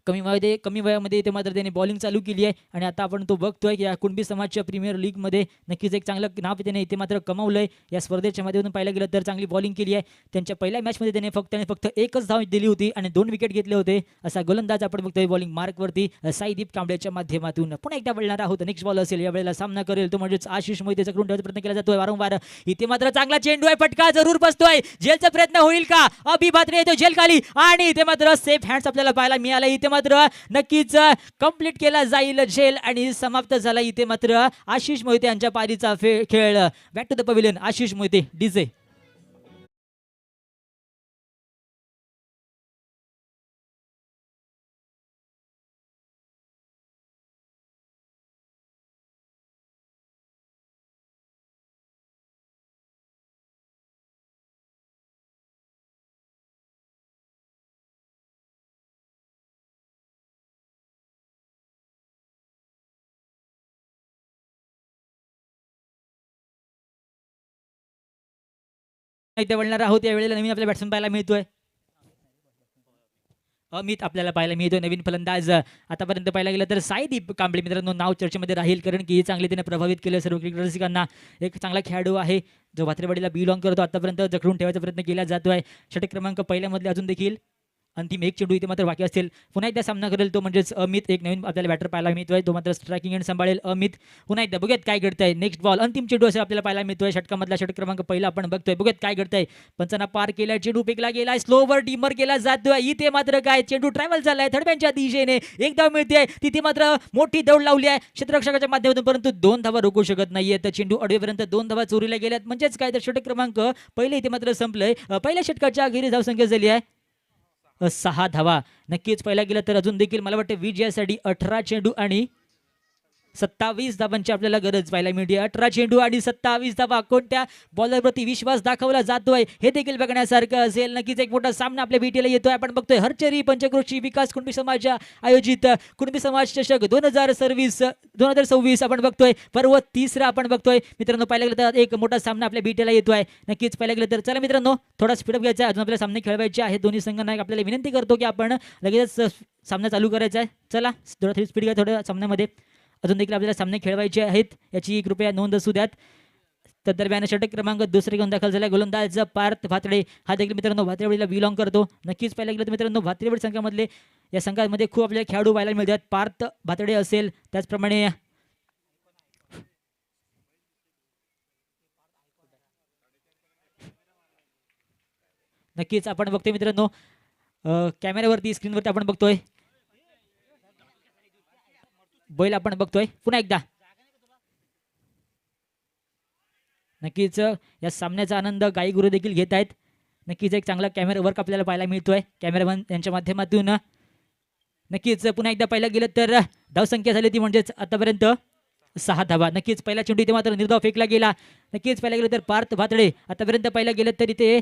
कमी वयामध्ये इथे मात्र त्याने बॉलिंग चालू केली आहे आणि आता आपण तो बघतोय की या कुणबी समाजच्या प्रीमियर लीगमध्ये नक्कीच एक चांगलं नाव त्याने इथे मात्र कमावलंय. या स्पर्धेच्या माध्यमातून पाहायला गेलं तर चांगली बॉलिंग केली आहे. त्यांच्या पहिल्या मॅचमध्ये त्याने फक्त एकच धाव दिली होती आणि 2 विकेट घेतले होते. असा गोलंदाज आपण बघतोय बॉलिंग मार्कवरती साईदीप कांबळेच्या माध्यमातून. पुन्हा एकदा वळणार आहोत. नेक्स्ट बॉल असेल, यावेळेला सामना करेल तो म्हणजेच आशिष मोहितेचा करून ठेवायचा प्रयत्न केला जातोय वारंवार. इथे मात्र चांगला चेंडू आहे, फटका जरूर बसतोय. जेलचा प्रयत्न होईल का. अभि भात्रे येतो जेल खाली आणि इथे मात्र सेफ हँड्स आपल्याला पाहायला मिळाला. इथे मात्र नक्कीच कंप्लीट केला जाईल झेल आणि समाप्त झाला इथे मात्र आशिष मोहिते यांच्या पारीचा खेळ. Back to the pavilion Ashish Mohite DJ. इथे वळणार आहोत. यावेळेला नवीन आपल्या बॅट्समन पाहायला मिळतोय. अमित आपल्याला पाहायला मिळतोय नवीन फलंदाज. आतापर्यंत पाहायला गेलं तर साईदीप कांबळे मित्रांनो नाव चर्चेमध्ये राहील, कारण की चांगले त्याने प्रभावित केलं सर्व क्रिकेट रसिकांना. एक चांगला खेळाडू आहे जो भात्रेवाडीला बिलॉंग करतो. आतापर्यंत जखडून ठेवायचा प्रयत्न केला जातोय. षटक क्रमांक पहिल्यामधले अजून देखील अंतिम एक चेंडू इथे मात्र बाकी असतील. पुन्हा एकदा सामना करेल तो म्हणजेच अमित. एक नवीन आपल्याला बॅटर पाहायला मिळतोय, तो मात्र स्ट्रायकिंग एंड सांभाळेल अमित. पुन्हा एकदा बघूयात काय घडतंय. नेक्स्ट बॉल अंतिम चेंडू असेल आपल्याला पाहायला मिळतोय षटकामधला षटक क्रमांक पहिला आपण बघतोय. बघूयात काय घडतंय. पंचांना पार केलाय, चेंडू फेकला गेलाय, स्लोवर डिमर केला जातोय. इथे मात्र काय चेंडू ट्रॅव्हल झालाय थडब्यांच्या दिशेने. एक धाव मिळते. तिथे मात्र मोठी दौड लावली आहे क्षेत्ररक्षकाच्या माध्यमातून, परंतु 2 धावा रोखू शकत नाहीये. तर चेंडू अडवेपर्यंत 2 धावा चोरीला गेल्यात. म्हणजेच काय तर षटक क्रमांक पहिले इथे मात्र संपलंय. पहिल्या षटकाच्या अखेरीस धावसंख्या झाली आहे 6 धावा. नक्कीच पहिला गेला तर अजून देखील मला वाटतं विजयासाठी 18 चेंडू आणि 27 धावांची आपल्याला गरज पाहायला मिळते. 18 चेंडू आणि 27 धावा. कोणत्या बॉलरवरती विश्वास दाखवला जातोय हे देखील बघण्यासारखं असेल. नक्कीच एक मोठा सामना आपल्या भेटीला येतोय. आपण बघतोय हरचरी पंचक्रोशी विकास कुणबी समाज आयोजित कुणबी समाज चषक 2026 आपण बघतोय पर्व 3 आपण बघतोय. मित्रांनो पाहिलं गेलं तर एक मोठा सामना आपल्या भेटीला येतोय. नक्कीच पाहिलं गेलं तर चला मित्रांनो थोडा स्पीडअप घ्यायचा आहे. अजून आपल्याला सामने खेळवायचे आहेत. दोन्ही संघांना आपल्याला विनंती करतो की आपण लगेच सामना चालू करायचा आहे. चला थोडा स्पीड घ्या थोड्या सामन्यामध्ये. अजून देखील आपल्याला सामने खेळवायचे आहेत, याची कृपया नोंद असू द्यात. तर दरम्यान षटक क्रमांक 2 घेऊन दाखल झाला गोलंदाज पार्थ भातडे. हा देखील मित्रांनो भात्रेवाडीला बिलॉंग करतो. नक्कीच पाहायला गेलं तर मित्रांनो भात्रेवाडी संघामधले या संघामध्ये खूप आपल्याला खेळाडू पाहायला मिळतात. पार्थ भातडे असेल, त्याचप्रमाणे नक्कीच आपण बघतोय मित्रांनो कॅमेऱ्यावरती स्क्रीनवरती आपण बघतोय बैल आपण बघतोय. पुन्हा एकदा नक्कीच या सामन्याचा आनंद गाई गुरु देखील घेत आहेत. नक्कीच एक चांगला कॅमेरा वर्क आपल्याला पाहायला मिळतोय कॅमेरामन यांच्या माध्यमातून. नक्कीच पुन्हा एकदा पाहायला गेलं तर धावसंख्या झाली ती म्हणजेच आतापर्यंत 6 धावा. नक्कीच पहिला चेंडू इथे मात्र निर्धाव फेकला गेला. नक्कीच पाहायला गेलं तर पार्थ भातडे आतापर्यंत पाहायला गेलं तर इथे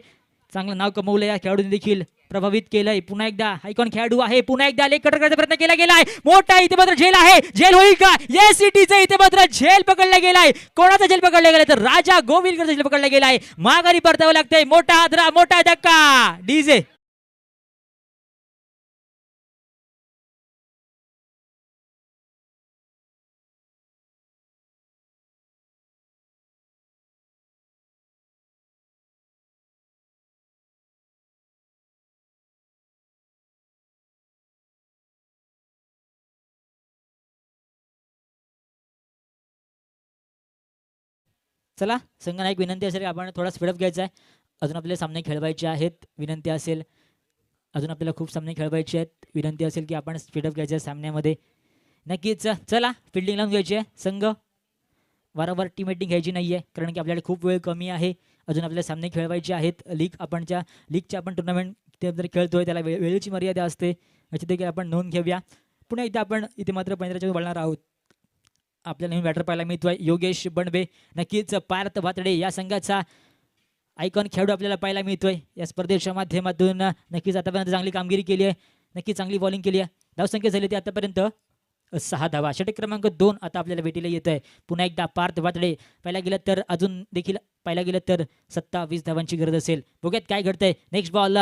चांगलं नाव कमवलं या खेळाडूने देखील प्रभावित केलंय. पुन्हा एकदा आयकॉन खेळाडू आहे, पुन्हा एकदा लेग कटर करण्याचा प्रयत्न केला गेलाय. मोठा इथे मात्र झेल आहे, झेल होईल का? येस सिटीचा इथे मात्र झेल पकडला गेलाय. कोणाचा झेल पकडला गेलाय तर राजा गोविलकरचा झेल पकडला गेलाय. माघारी परतावं लागतंय. मोठा हादरा, मोठा धक्का. डीजे चला संघनायक विनंती असेल की आपण थोडा स्पीडअप घ्यायचा आहे. अजून आपल्याला सामने खेळवायचे आहेत. विनंती असेल, अजून आपल्याला खूप सामने खेळवायचे आहेत. विनंती असेल की आपण स्पीडअप घ्यायचं आहे सामन्यामध्ये. नक्कीच चला फिल्डिंग लावून घ्यायची आहे. संघ वारंवार टीम मीटिंग घ्यायची नाही आहे, कारण की आपल्याला खूप वेळ कमी आहे. अजून आपल्याला सामने खेळवायचे आहेत. लीगच्या आपण टुर्नामेंट ते खेळतोय, त्याला वेळेची मर्यादा असते, याची देखील आपण नोंद घेऊया. पुन्हा एकदा आपण इथे मात्र 15 बोलणार आहोत. आपल्याला नवीन बॅटर पाहायला मिळतोय योगेश बंडबे. नक्कीच पार्थ भातडे या संघाचा आयकॉन खेळाडू आपल्याला पाहायला मिळतोय या स्पर्धेच्या माध्यमातून. नक्कीच आतापर्यंत चांगली कामगिरी केली आहे, नक्कीच चांगली बॉलिंग केली आहे. धावसंख्या झाली ती आतापर्यंत 6 धावा. षटक क्रमांक 2 आता आपल्याला भेटीला येत आहे. पुन्हा एकदा पार्थ भातडे. पाहायला गेलं तर अजून देखील पाहायला गेलं तर 27 धावांची गरज असेल. बघूयात काय घडतंय. नेक्स्ट बॉल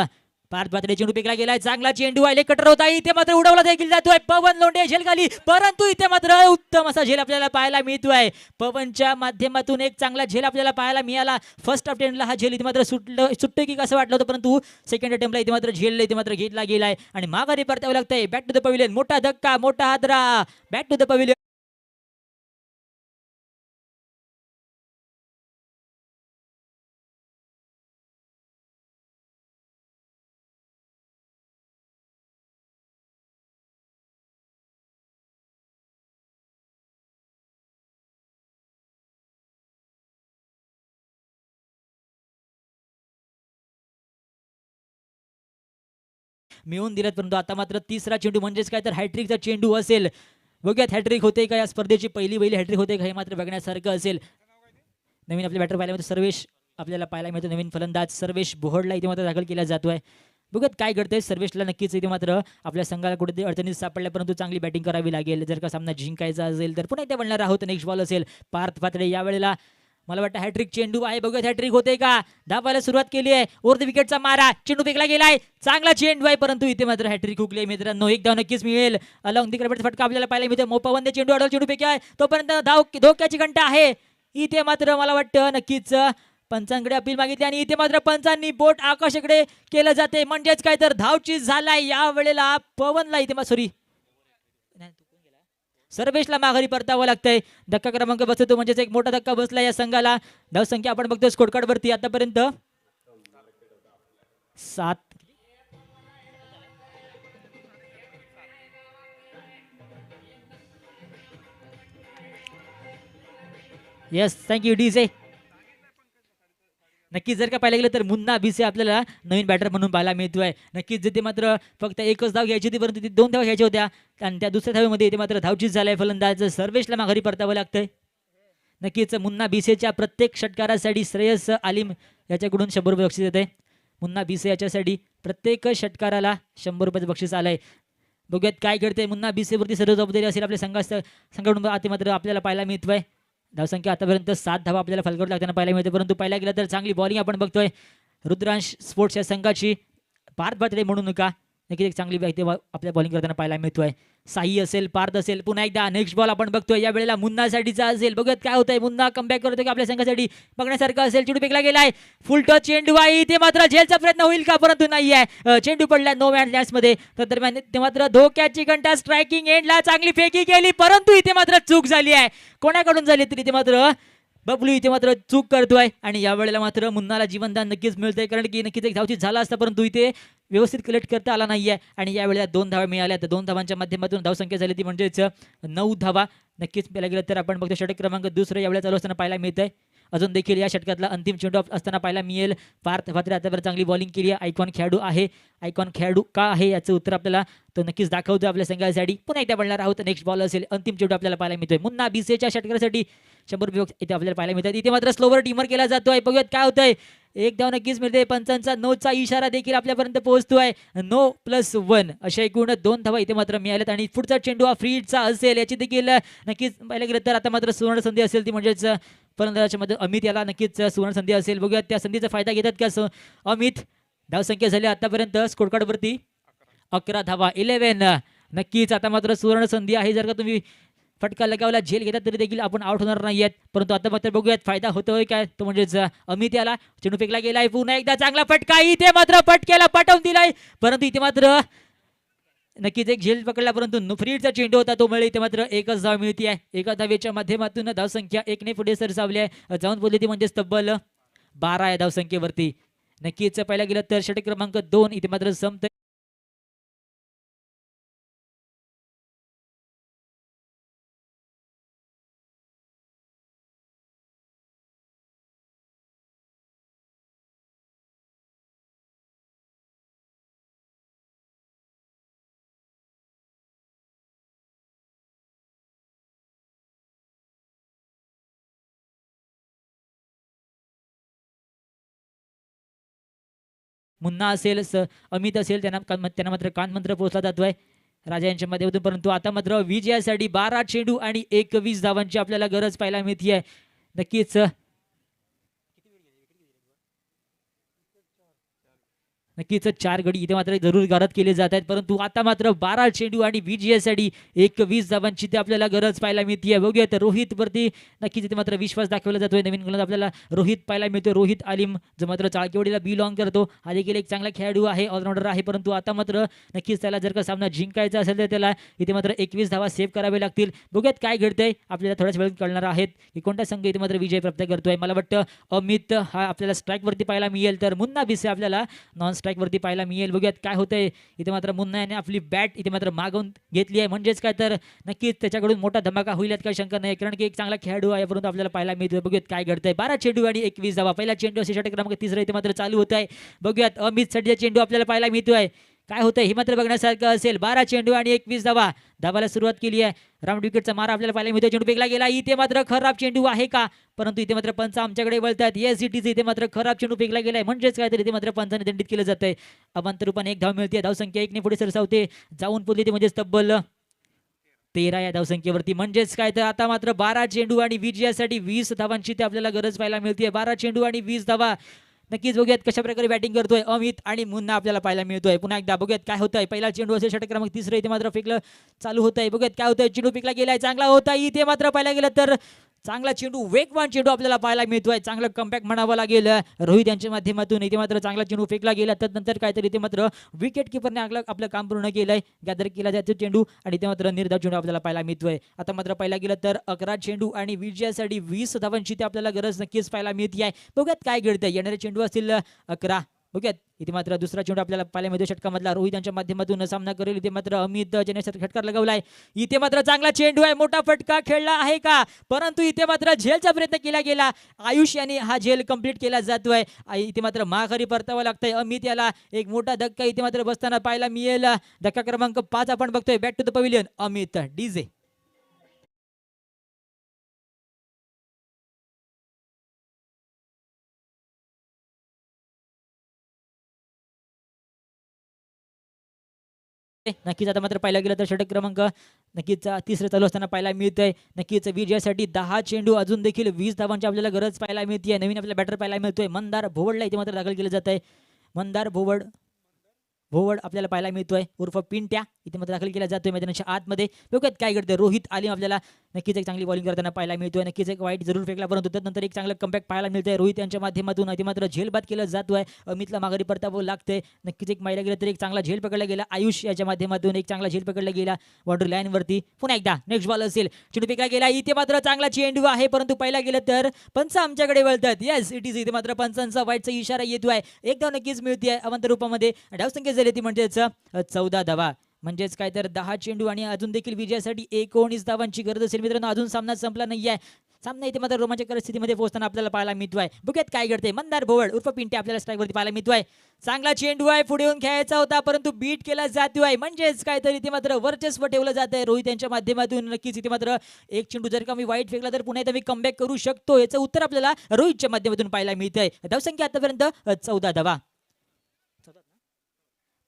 पार्थ भातडे, चेंडू फेकला गेलाय. चांगला चेंडू आहे, कटर होता, इथे मात्र उडवला देखील जातोय. पवन लोंढे झेल खाली, परंतु इथे मात्र उत्तम असा झेल आपल्याला पाहायला मिळतोय. पवनच्या माध्यमातून एक चांगला झेल आपल्याला पाहायला मिळाला. फर्स्ट अटेम्प्टला हा झेल इथे मात्र सुटतं की कसं वाटलं होतं, परंतु सेकंड अटेम्प्टला इथे मात्र झेल इथे मात्र घेतला गेलाय आणि माघारी परतावं लागतंय. Back to the pavilion. मोठा धक्का, मोठा हादरा. Back to the pavilion. मिळवून दिलेत, परंतु आता मात्र तिसरा चेंडू म्हणजेच काय तर हॅट्रिकचा चेंडू असेल. बघूयात हॅट्रिक होते का या स्पर्धेची पहिली हॅट्रिक होते का, हे मात्र बघण्यासारखं असेल. नवीन आपले बॅटर पाहायला मिळतो सर्वेश आपल्याला पाहायला मिळतो. नवीन फलंदाज सर्वेश बोहडला इथे मात्र दाखल केला जातोय. बघत काय घडतंय. सर्वेशला नक्कीच इथे मात्र आपल्या संघाला कुठेतरी अडचणीत सापडल्या, परंतु चांगली बॅटिंग करावी लागेल जर का सामना जिंकायचा असेल तर. पुन्हा इथे बनणार आहोत. नेक्स्ट बॉल असेल पार्थ भातडे. यावेळेला मला वाटतं हॅट्रिक चेंडू आहे. बघूयात हॅट्रिक होते का. धावायला सुरुवात केली आहे. ओव्हर द विकेटचा मारा, चेंडू फेकला गेलाय. चांगला चेंडू आहे, परंतु इथे मात्र हॅट्रिक हुकली आहे मित्रांनो. एक धाव नक्कीच मिळेल. अलॉंग दी क्रॅबेट फटका आपल्याला पाहायला मिळतो. मोपावंदे चेंडू अडवल, चेंडू फेकाय, तोपर्यंत धाव धोक्याची घंटा आहे. इथे मात्र मला वाटतं नक्कीच पंचांकडे अपील मागितली आणि इथे मात्र पंचांनी बोट आकाशाकडे केलं जाते, म्हणजेच काय तर धावचीज झालाय. या वेळेला पवनला इथे सॉरी सर्वेशला माघारी परतावं लागतंय. धक्का क्रमांक बसतो, म्हणजेच एक मोठा धक्का बसला या संघाला. धावसंख्या आपण बघतो स्कोरकार्ड वरती आतापर्यंत 7. Yes, thank you DJ. नक्कीच जर का पाहायला गेलं तर मुन्ना भिसे आपल्याला नवीन बॅटर म्हणून पाहायला मिळतोय. नक्कीच जिथे मात्र फक्त एकच धाव घ्यायची होती, परंतु 2 धाव घ्यायच्या होत्या आणि त्या दुसऱ्या धावेमध्ये इथे मात्र धावचीच झालाय. फलंदाज सर्वेशला माघारी परतावं लागतंय. नक्कीच मुन्ना भिसेच्या प्रत्येक षटकारासाठी श्रेयस आलिम याच्याकडून 100 रुपये बक्षीस येते. मुन्ना भिसे याच्यासाठी प्रत्येक षटकाराला 100 रुपयाचं बक्षीस आलंय. बघूयात काय घडतंय. मुन्ना भिसेवरती सर्व जबाबदारी असेल आपल्या संघाकडून आता मात्र आपल्याला पाहायला मिळतोय. धावसंख्या आतापर्यंत 7 धावा आपल्याला फलकट लागताना पाहायला मिळते, परंतु पाहायला गेलं तर चांगली बॉलिंग आपण बघतोय रुद्रांश स्पोर्ट्स या संघाची. पार्थ भातडे म्हणून का नक्कीच एक चांगली आपल्या बॉलिंग करताना पाहायला मिळतोय. साई असेल, पार्थ असेल. पुन्हा एकदा नेक्स्ट बॉल आपण बघतोय या वेळेला मुन्नासाठीचा असेल. बघूयात काय होतंय. मुन्ना कमबॅक करतोय का आपल्या संघासाठी, बघण्यासारखं असेल. चेंडू फेकला गेलाय, फुल टच चेंडू आहे. इथे मात्र झेलचा प्रयत्न होईल का, परंतु नाही आहे. चेंडू पडला नो मॅन लॅन्स मध्ये. तर दरम्यान ते मात्र धोक्याची घंटा स्ट्रायकिंग एंडला चांगली फेकी केली, परंतु इथे मात्र चूक झाली आहे. कोणाकडून झाली तरी इथे मात्र बबलू इथे मात्र चूक करतोय आणि या वेळेला मात्र मुन्नाला जीवनदान नक्कीच मिळतंय, कारण की नक्कीच एक धावचीत झाला असता, परंतु इथे व्यवस्थित कलेक्ट करता आला नाहीये आणि या वेळेला 2 धावा मिळाल्या. तर 2 धावांच्या माध्यमातून धावसंख्या झाली ती म्हणजेच 9 धावा. नक्कीच पाहायला गेलं तर आपण बघतो षटक क्रमांक 2 यावेळेला चालू असताना पाहायला मिळतंय. अजून देखील या षटकातला अंतिम चेंडू असताना पाहायला मिळेल. पार्थ भातडे आतापर्यंत चांगली बॉलिंग केली आहे. आयकॉन खेळाडू आहे. आयकॉन खेळाडू का आहे याचं उत्तर आपल्याला तो नक्कीच दाखवतो आपल्या संघासाठी. पुन्हा एकदा बनणार आहोत. नेक्स्ट बॉल असेल. अंतिम चेंडू आपल्याला पाहायला मिळतोय. मुन्ना भिसेच्या षटकासाठी 100 रुपये इथे आपल्याला पाहायला मिळतात. इथे मात्र स्लोवर टीमर केला जातोय. बघूयात काय होतंय. एक धाव नक्कीच मिळते. पंचांचा नोचा इशारा देखील आपल्यापर्यंत पोहोचतोय. 9+1 अशा एकूण 2 धावा इथे मात्र मिळाल्यात आणि पुढचा चेंडू हा फ्रीडचा असेल. याची देखील नक्कीच पाहायला गेलं तर आता मात्र सुवर्ण संधी असेल ती म्हणजेच फलंदाजाच्या मध्ये अमित याला नक्कीच सुवर्ण संधी असेल. बघूयात त्या संधीचा फायदा घेतात का अमित. धावसंख्या झाली आतापर्यंत स्कोर कार्ड वरती 11 धावा 11. नक्कीच आता मात्र सुवर्ण संधी आहे. जर का तुम्ही फटका लगावला झेल घेतात तरी देखील आपण आउट होणार नाहीयेत. परंतु आता मात्र बघूयात फायदा होतोय काय तो म्हणजेच अमित याला चेंडू फेकला गेलाय. पुन्हा एकदा चांगला फटका इथे मात्र फटक्याला पाठवून दिलाय. परंतु इथे मात्र नक्कीच एक झेल पकडला परंतु फ्रीडचा चेंडू होता तो मिळेल. इथे मात्र एकच धाव मिळते आहे. एका धावेच्या माध्यमातून धावसंख्या 1 ने पुढे सरसावली आहे. जाऊन बोलली ती म्हणजे तब्बल 12 या धावसंख्येवरती. नक्कीच पाहायला गेलं तर षटक क्रमांक 2 इथे मात्र संपत. मुन्ना असेल अमित असेल त्यांना मात्र कानमंत्र पोहोचला जातोय राजा यांच्या माध्यमातून. परंतु आता मात्र विजयासाठी 12 चेंडू आणि 21 धावांची आपल्याला गरज पाहायला मिळते आहे. नक्कीच नक्कीच 4 गडी इथे मात्र जरूर गारद केले जात आहेत. परंतु आता मात्र 12 चेंडू आणि विजयासाठी 21 धावांची ते आपल्याला गरज पाहायला मिळते. बघूयात रोहित वरती नक्कीच इथे मात्र विश्वास दाखवला जातोय. नवीन गोलंदाज आपल्याला रोहित पाहायला मिळतोय. रोहित आलिम जो मात्र चाळकेवाडीला बिलॉंग करतो. हा देखील एक चांगला खेळाडू आहे, ऑलराऊंडर आहे. परंतु आता मात्र नक्कीच त्याला जर का सामना जिंकायचा असेल तर त्याला इथे मात्र 21 धावा सेव्ह करावे लागतील. बघूयात काय घडतंय आपल्याला थोड्याच वेळात कळणार आहेत की कोणता संघ इथे मात्र विजय प्राप्त करतोय. मला वाटतं अमित हा आपल्याला स्ट्राईक वरती पाहायला मिळेल तर मुन्ना बिसे आपल्याला नॉन स्ट्राईक वरती पाहायला मिळेल. बघूयात काय होतंय. इथे मात्र मुन्ना याने आपली बॅट इथे मात्र मागवून घेतली आहे. म्हणजेच काय तर नक्कीच त्याच्याकडून मोठा धमाका होईल यात काही शंका नाही. कारण की एक चांगला खेळाडू आहे परंतु आपल्याला पाहायला मिळतोय. बघूयात काय घडतंय. 12 चेंडू आणि 21 धावा. पहिला चेंडू असे षटक क्रमांक 3 इथे मात्र चालू होत आहे. बघूयात अमित साठी चेंडू आपल्याला पाहायला मिळतोय. काय होतंय हे मात्र बघण्यासारखं असेल. 12 चेंडू आणि 21 धावा. धावाला सुरुवात केली आहे. राऊंड विकेटचा मारा आपल्याला पाहायला मिळतोय. चेंडू फेकला गेला. इथे मात्र खराब चेंडू आहे का. परंतु इथे मात्र पंच आमच्याकडे वळतात. Yes it is. इथे मात्र खराब चेंडू फेकला गेलाय. म्हणजेच काय तरी इथे मात्र पंचाने दंडित केलं जातंय. अवांतर रूपाने एक धाव मिळते. धावसंख्या 1 ने पुढे सरसावते. जाऊन पुरली ती म्हणजे तब्बल 13 या धावसंख्येवरती. म्हणजेच काय तर आता मात्र 12 चेंडू आणि विजयासाठी 20 धावांची ते आपल्याला गरज पाहायला मिळते. 12 चेंडू आणि 20 धावा. नक्कीच बघूयात कशा प्रकारे बॅटिंग करतोय अमित आणि मुन्ना आपल्याला पाहायला मिळतोय. पुन्हा एकदा बघूयात काय होतंय. पहिला चेंडू असेल षटक क्रमांक 3 इथे मात्र फेकलं चालू होतंय. बघूयात काय होतंय. चेंडू फेकला गेलाय. चांगला होता इथे मात्र पाहायला गेलं तर चांगला चेंडू वेगवान चेंडू आपल्याला पाहायला मिळतोय. चांगलं कमबॅक म्हणावं लागेल रोहित यांच्या माध्यमातून. इथे मात्र चांगला चेंडू फेकला गेला. त्यानंतर काहीतरी इथे मात्र विकेट किपरने आपलं काम पूर्ण केलंय. गॅदर केला जातो चेंडू आणि इथे मात्र निर्धाव चेंडू आपल्याला पाहायला मिळतोय. आता मात्र पाहायला गेलं तर 11 चेंडू आणि विजयासाठी 20 धावांची ते आपल्याला गरज नक्कीच पाहायला मिळते आहे. बघूयात काय घडतंय. येणारे चेंडू असतील 11. बघूयात इथे मात्र दुसरा चेंडू आपल्याला पाहायला मिळतो. षटकामधला रोहित यांच्या माध्यमातून सामना करेल. इथे मात्र अमित ज्याने षटकार लगावलाय. इथे मात्र चांगला चेंडू आहे. मोठा फटका खेळला आहे का. परंतु इथे मात्र झेलचा प्रयत्न केला गेला. आयुष याने हा झेल कंप्लीट केला जातोय. इथे मात्र माघारी परतावं लागतंय. अमित याला एक मोठा धक्का इथे मात्र बसताना पाहायला मिळेल. धक्का क्रमांक 5 आपण बघतोय. Back to the pavilion Amit DJ. नक्कीच आता मात्र पाहायला गेलं तर षटक क्रमांक नक्कीच 3 चालू असताना पाहायला मिळतंय. नक्कीच विजयासाठी 10 चेंडू अजून देखील 20 धावांची आपल्याला गरज पाहायला मिळते. नवीन आपल्याला बॅटर पाहायला मिळतोय. मंदार भोवडला इथे मात्र दाखल केलं जात आहे. मंदार भोवड आपल्याला पाहायला मिळतोय उर्फ पिंट्या इथे मात्र दाखल केला जातोय मैदानाच्या आतमध्ये. बघूयात काय घडतंय. रोहित आलिम आपल्याला नक्कीच एक चांगली बॉलिंग करताना पाहायला मिळतोय. नक्कीच एक वाईट जरूर फेकला परंतु त्यानंतर एक चांगलं कमबॅक पाहायला मिळतंय. रोहित यांच्या माध्यमातून इथे मात्र झेलबाद केलं जातोय. अमितला माघारी परतावं लागतंय. नक्कीच एक पाहायला गेलं तर एक चांगला झेल पकडला गेला. आयुष याच्या माध्यमातून एक चांगला झेल पकडला गेला बाउंड्री लाईन वरती. पुन्हा एकदा नेक्स्ट बॉल असेल. चेंडू फेकला गेला. इथे मात्र चांगला चेंडू आहे परंतु पाहायला गेलं तर पंच आमच्याकडे वळतात. Yes it is. इथे मात्र पंचांचा वाईटचा इशारा येतोय. एक धाव नक्कीच मिळते अवंत रूपामध्ये. धावसंख्या झाली ती म्हणजेच 14 धावा. म्हणजेच काय तर 10 चेंडू आणि अजून देखील विजयासाठी 19 धावांची गरज असेल. मित्रांनो अजून सामना संपला नाहीये. सामना इथे मात्र रोमांचक परिस्थितीमध्ये पोहोचताना आपल्याला पाहायला मिळतोय. बघूयात काय घडते. मंदार भोवड उर्फ पिंटे आपल्याला स्ट्राईकवरती पाहायला मिळतोय. चांगला चेंडू आहे, पुढे येऊन खेळायचा होता परंतु बीट केला जातोय. म्हणजेच काहीतरी इथे मात्र वर्चस्व ठेवलं जात आहे रोहित यांच्या माध्यमातून. नक्कीच इथे मात्र एक चेंडू जर का मी वाईट फेकला तर पुन्हा एकदा मी कमबॅक करू शकतो, याचं उत्तर आपल्याला रोहितच्या माध्यमातून पाहायला मिळतंय. धावसंख्या आतापर्यंत 14 धावा.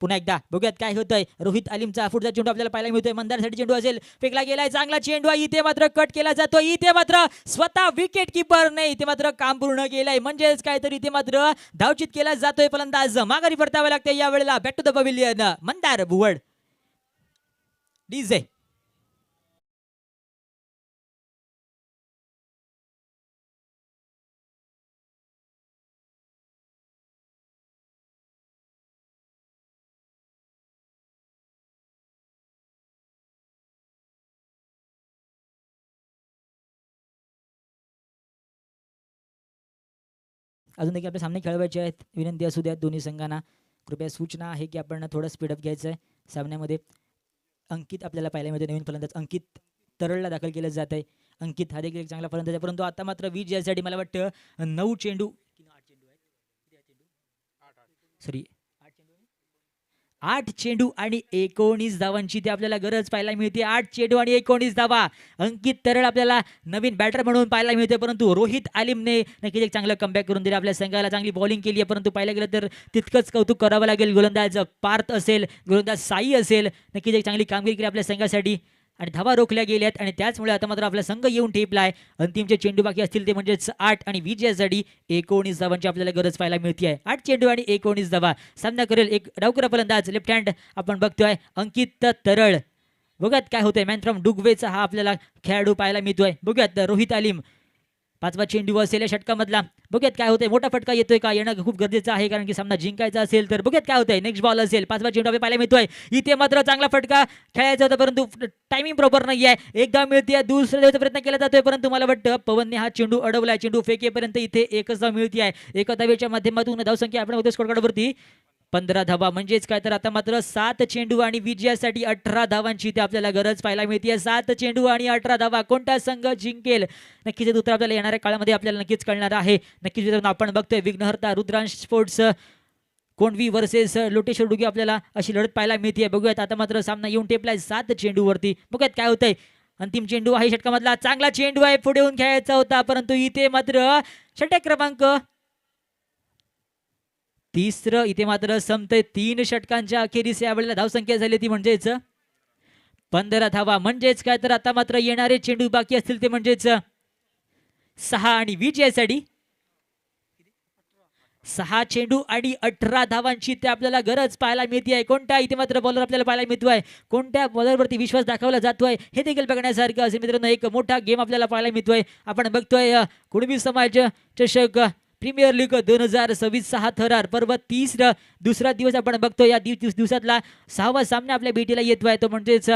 पुन्हा एकदा बघूयात काय होतंय. रोहित आलिमचा पुढचा चेंडू आपल्याला पाहायला मिळतोय. मंदारसाठी चेंडू असेल, फेकला गेलाय, चांगला चेंडू आहे, इथे मात्र कट केला जातो. इथे मात्र स्वतः विकेट किपर नाही, इथे मात्र काम पूर्ण केलंय. म्हणजेच काहीतरी इथे मात्र धावचित केला जातोय. फलंदाज माघारी परतावे लागते या वेळेला. Back to the pavilion Mandar Bhuvad. DJ अजून देखील आपले सामने खेळवायचे आहेत. विनंती असू द्या दोन्ही संघांना. कृपया सूचना आहे की आपण थोडं स्पीडअप घ्यायचं आहे सामन्यामध्ये. अंकित आपल्याला पाहायला मिळते, नवीन फलंदाज अंकित तरळला दाखल केलं जात आहे. अंकित हा देखील एक चांगला फलंदाज आहे, परंतु आता मात्र वीज यासाठी मला वाटतं 9 चेंडू सॉरी 8 चेंडू आणि 19 धावांची ते आपल्याला गरज पाहायला मिळते. 8 चेंडू आणि 19 धावा. अंकित तरळ आपल्याला नवीन बॅटर म्हणून पाहायला मिळते, परंतु रोहित आलिमने नक्कीच एक चांगलं कमबॅक करून दिलं. आपल्या संघाला चांगली बॉलिंग केली आहे, परंतु पाहायला गेलं तर तितकंच कौतुक करावं लागेल. गोलंदाज पार्थ असेल, गोलंदाज साई असेल, नक्कीच एक चांगली कामगिरी केली आपल्या संघासाठी आणि धावा रोखल्या गेल्यात. आणि त्याचमुळे आता मात्र आपला संघ येऊन ठेपलाय. अंतिमचे चेंडू बाकी असतील ते म्हणजेच 8 आणि विजयासाठी 19 धावांची आपल्याला गरज पाहायला मिळते आहे. 8 चेंडू आणि 19 धावा. सामना करेल एक डावखुरा फलंदाज लेफ्ट हँड आपण बघतोय अंकित तरळ. बघूयात काय होतंय. मॅन फ्रॉम डुगवेचा हा आपल्याला खेळाडू पाहायला मिळतोय. बघूयात रोहित आलिम 5वा चेंडू असेल या षटकामधला. बघूयात काय होतंय. मोठा फटका येतोय का, येणं खूप गरजेचं आहे कारण की सामना जिंकायचा असेल तर. बघूयात काय होतंय. नेक्स्ट बॉल असेल, 5वा चेंडू आपल्याला पाहायला मिळतोय. इथे मात्र चांगला फटका खेळायचा होता परंतु टायमिंग प्रॉपर नाही आहे. एकदा मिळते, दुसऱ्या द्यायचा प्रयत्न केला जातोय परंतु मला वाटतं पवनने हा चेंडू अडवलाय. चेंडू फेकेपर्यंत इथे एकच धाव मिळते आहे. एका धावेच्या माध्यमातून धावसंख्या आपण होते स्कोअर कार्डवरती 15 धावा. म्हणजेच काय तर आता मात्र 7 चेंडू आणि विजयासाठी 18 धावांची ते आपल्याला गरज पाहायला मिळते. 7 चेंडू आणि 18 धावा. कोणता संघ जिंकेल नक्कीच उत्तर आपल्याला येणाऱ्या काळामध्ये आपल्याला नक्कीच कळणार आहे. नक्कीच आपण बघतोय विघ्नहर्ता रुद्रांश स्पोर्ट्स कोंडवी वर्सेस लोटेश्वर डुगे आपल्याला अशी लढत पाहायला मिळते. बघूयात आता मात्र सामना येऊन टेपलाय 7 चेंडूवरती. बघूयात काय होतंय. अंतिम चेंडू आहे षटकामधला, चांगला चेंडू आहे, पुढे येऊन खेळायचा होता परंतु इथे मात्र षटक क्रमांक 3 इथे मात्र संपतंय. 3 षटकांच्या अखेरीस यावेळेला धावसंख्या झाली ती म्हणजेच 15 धावा. म्हणजेच काय तर आता मात्र येणारे चेंडू बाकी असतील ते म्हणजेच 6 आणि विजयासाठी 6 चेंडू आणि 18 धावांची ते आपल्याला गरज पाहायला मिळते आहे. कोणत्या इथे मात्र बॉलर आपल्याला पाहायला मिळतोय, कोणत्या बॉलरवरती विश्वास दाखवला जातोय हे देखील बघण्यासारखं असेल मित्रांनो. एक मोठा गेम आपल्याला पाहायला मिळतोय. आपण बघतोय कुणबी समाज चषक प्रीमियर लीग 2026 6 थरार पर्व 30 दुसरा दिवस आपण बघतो. या दिवसातला 6वा सामना आपल्या भेटीला येतोय तो म्हणजेच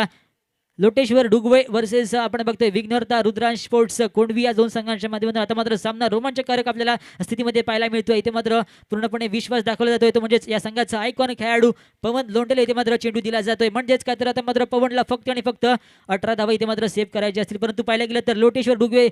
लोटेश्वर डुगवे वर्सेस आपण बघतोय विघ्नहर्ता रुद्रांश स्पोर्ट्स कोंडवी या 2 संघांच्या माध्यमातून आता मात्र सामना रोमांचकारक आपल्याला स्थितीमध्ये पाहायला मिळतोय. इथे मात्र पूर्णपणे विश्वास दाखवला जातोय तो म्हणजेच या संघाचा आयकॉन खेळाडू पवन लोंढले इथे मात्र चेंडू दिला जातोय. म्हणजेच काय तर आता मात्र पवनला फक्त आणि फक्त 18 धावा इथे मात्र सेव्ह करायचे असतील, परंतु पाहायला गेलं तर लोटेश्वर डुगवे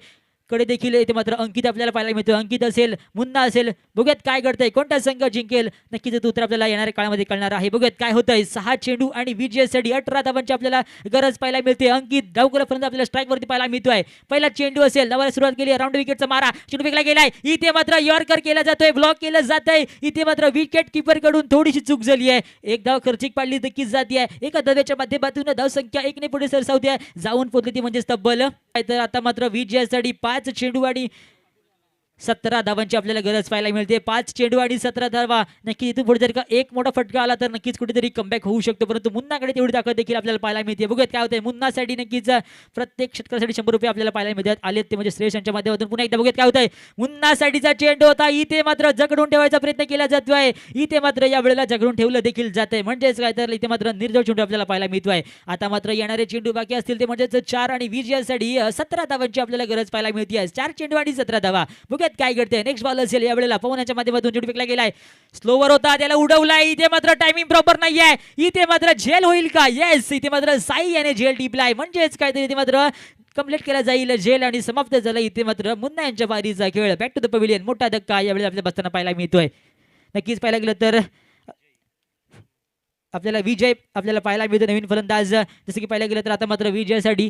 कडे देखील इथे मात्र अंकित आपल्याला पाहायला मिळतो. अंकित असेल, मुन्ना असेल, बघूयात काय घडतंय, कोणता संघ जिंकेल नक्कीच उत्तर आपल्याला येणाऱ्या काळामध्ये कळणार आहे. बघूयात काय होतंय. 6 चेंडू आणि विजयासाठी 18 धावांची आपल्याला गरज पाहायला मिळते. अंकित धावकरपर्यंत आपल्याला स्ट्राईक वरती पाहायला मिळतोय. पहिला चेंडू असेल, धावायला सुरुवात केली, राऊंड विकेटचा मारा, चेंडू फेकला गेलाय, इथे मात्र यॉर्कर केला जातोय, ब्लॉक केलं जातंय. इथे मात्र विकेट किपर कडून थोडीशी चूक झाली आहे. एक धाव खर्चिक पाडली नक्कीच जाते आहे. एका धावेच्या माध्यमातून धावसंख्या 1 ने पुढे सरसावते आहे, जाऊन पोहोचली ती म्हणजे तब्बल. तर आता मात्र विजयासाठी 5 चेंडू आणि 17 धावांची आपल्याला गरज पाहायला मिळते. 5 चेंडू आणि 17 धावा. नक्की इथून पुढे जर का एक मोठा फटका आला तर नक्कीच कुठेतरी कमबॅक होऊ शकतो, परंतु मुन्नाकडे तेवढी ताकद देखील आपल्याला पाहायला मिळते. बघूयात काय होतंय. मुन्नासाठी नक्कीच प्रत्येक षटकासाठी 100 रुपये आपल्याला पाहायला मिळतात आलेत ते म्हणजे श्रेयस यांच्या माध्यमातून. पुन्हा एकदा बघूयात काय होतंय. मुन्नासाठीचा चेंडू होता, इथे मात्र जगडून ठेवायचा प्रयत्न केला जातोय. इथे मात्र या वेळेला जगडून ठेवलं देखील जातंय. म्हणजेच काय तर इथे मात्र निर्जळ चेंडू आपल्याला पाहायला मिळतोय. आता मात्र येणारे चेंडू बाकी असतील ते म्हणजेच 4 आणि विजयासाठी 17 धावांची आपल्याला गरज पाहायला मिळते. 4 चेंडू आणि 17 धावा. बघूयात काय घडतंय. नेक्स्ट बॉल असेल, या वेळेला पवनाच्या माध्यमातून चेंडू फेकला गेलाय, स्लोवर होता, त्याला उडवलाय, इथे मात्र टायमिंग प्रॉपर नाहीये, इथे मात्र झेल होईल का. येस, इथे मात्र साई याने झेल टिपलाय. म्हणजेच काय तरी इथे मात्र कंप्लीट केला जाईल झेल आणि समाप्त झाला इथे मात्र मुन्ना यांच्या बारीचा खेळ. Back to the pavilion. मोठा धक्का यावेळी आपल्याला बसताना पाहायला मिळतोय. नक्कीच पाहायला गेलं तर आपल्याला विजय आपल्याला पाहायला मिळतो नवीन फलंदाज. जसं की पाहायला गेलं तर आता मात्र विजयासाठी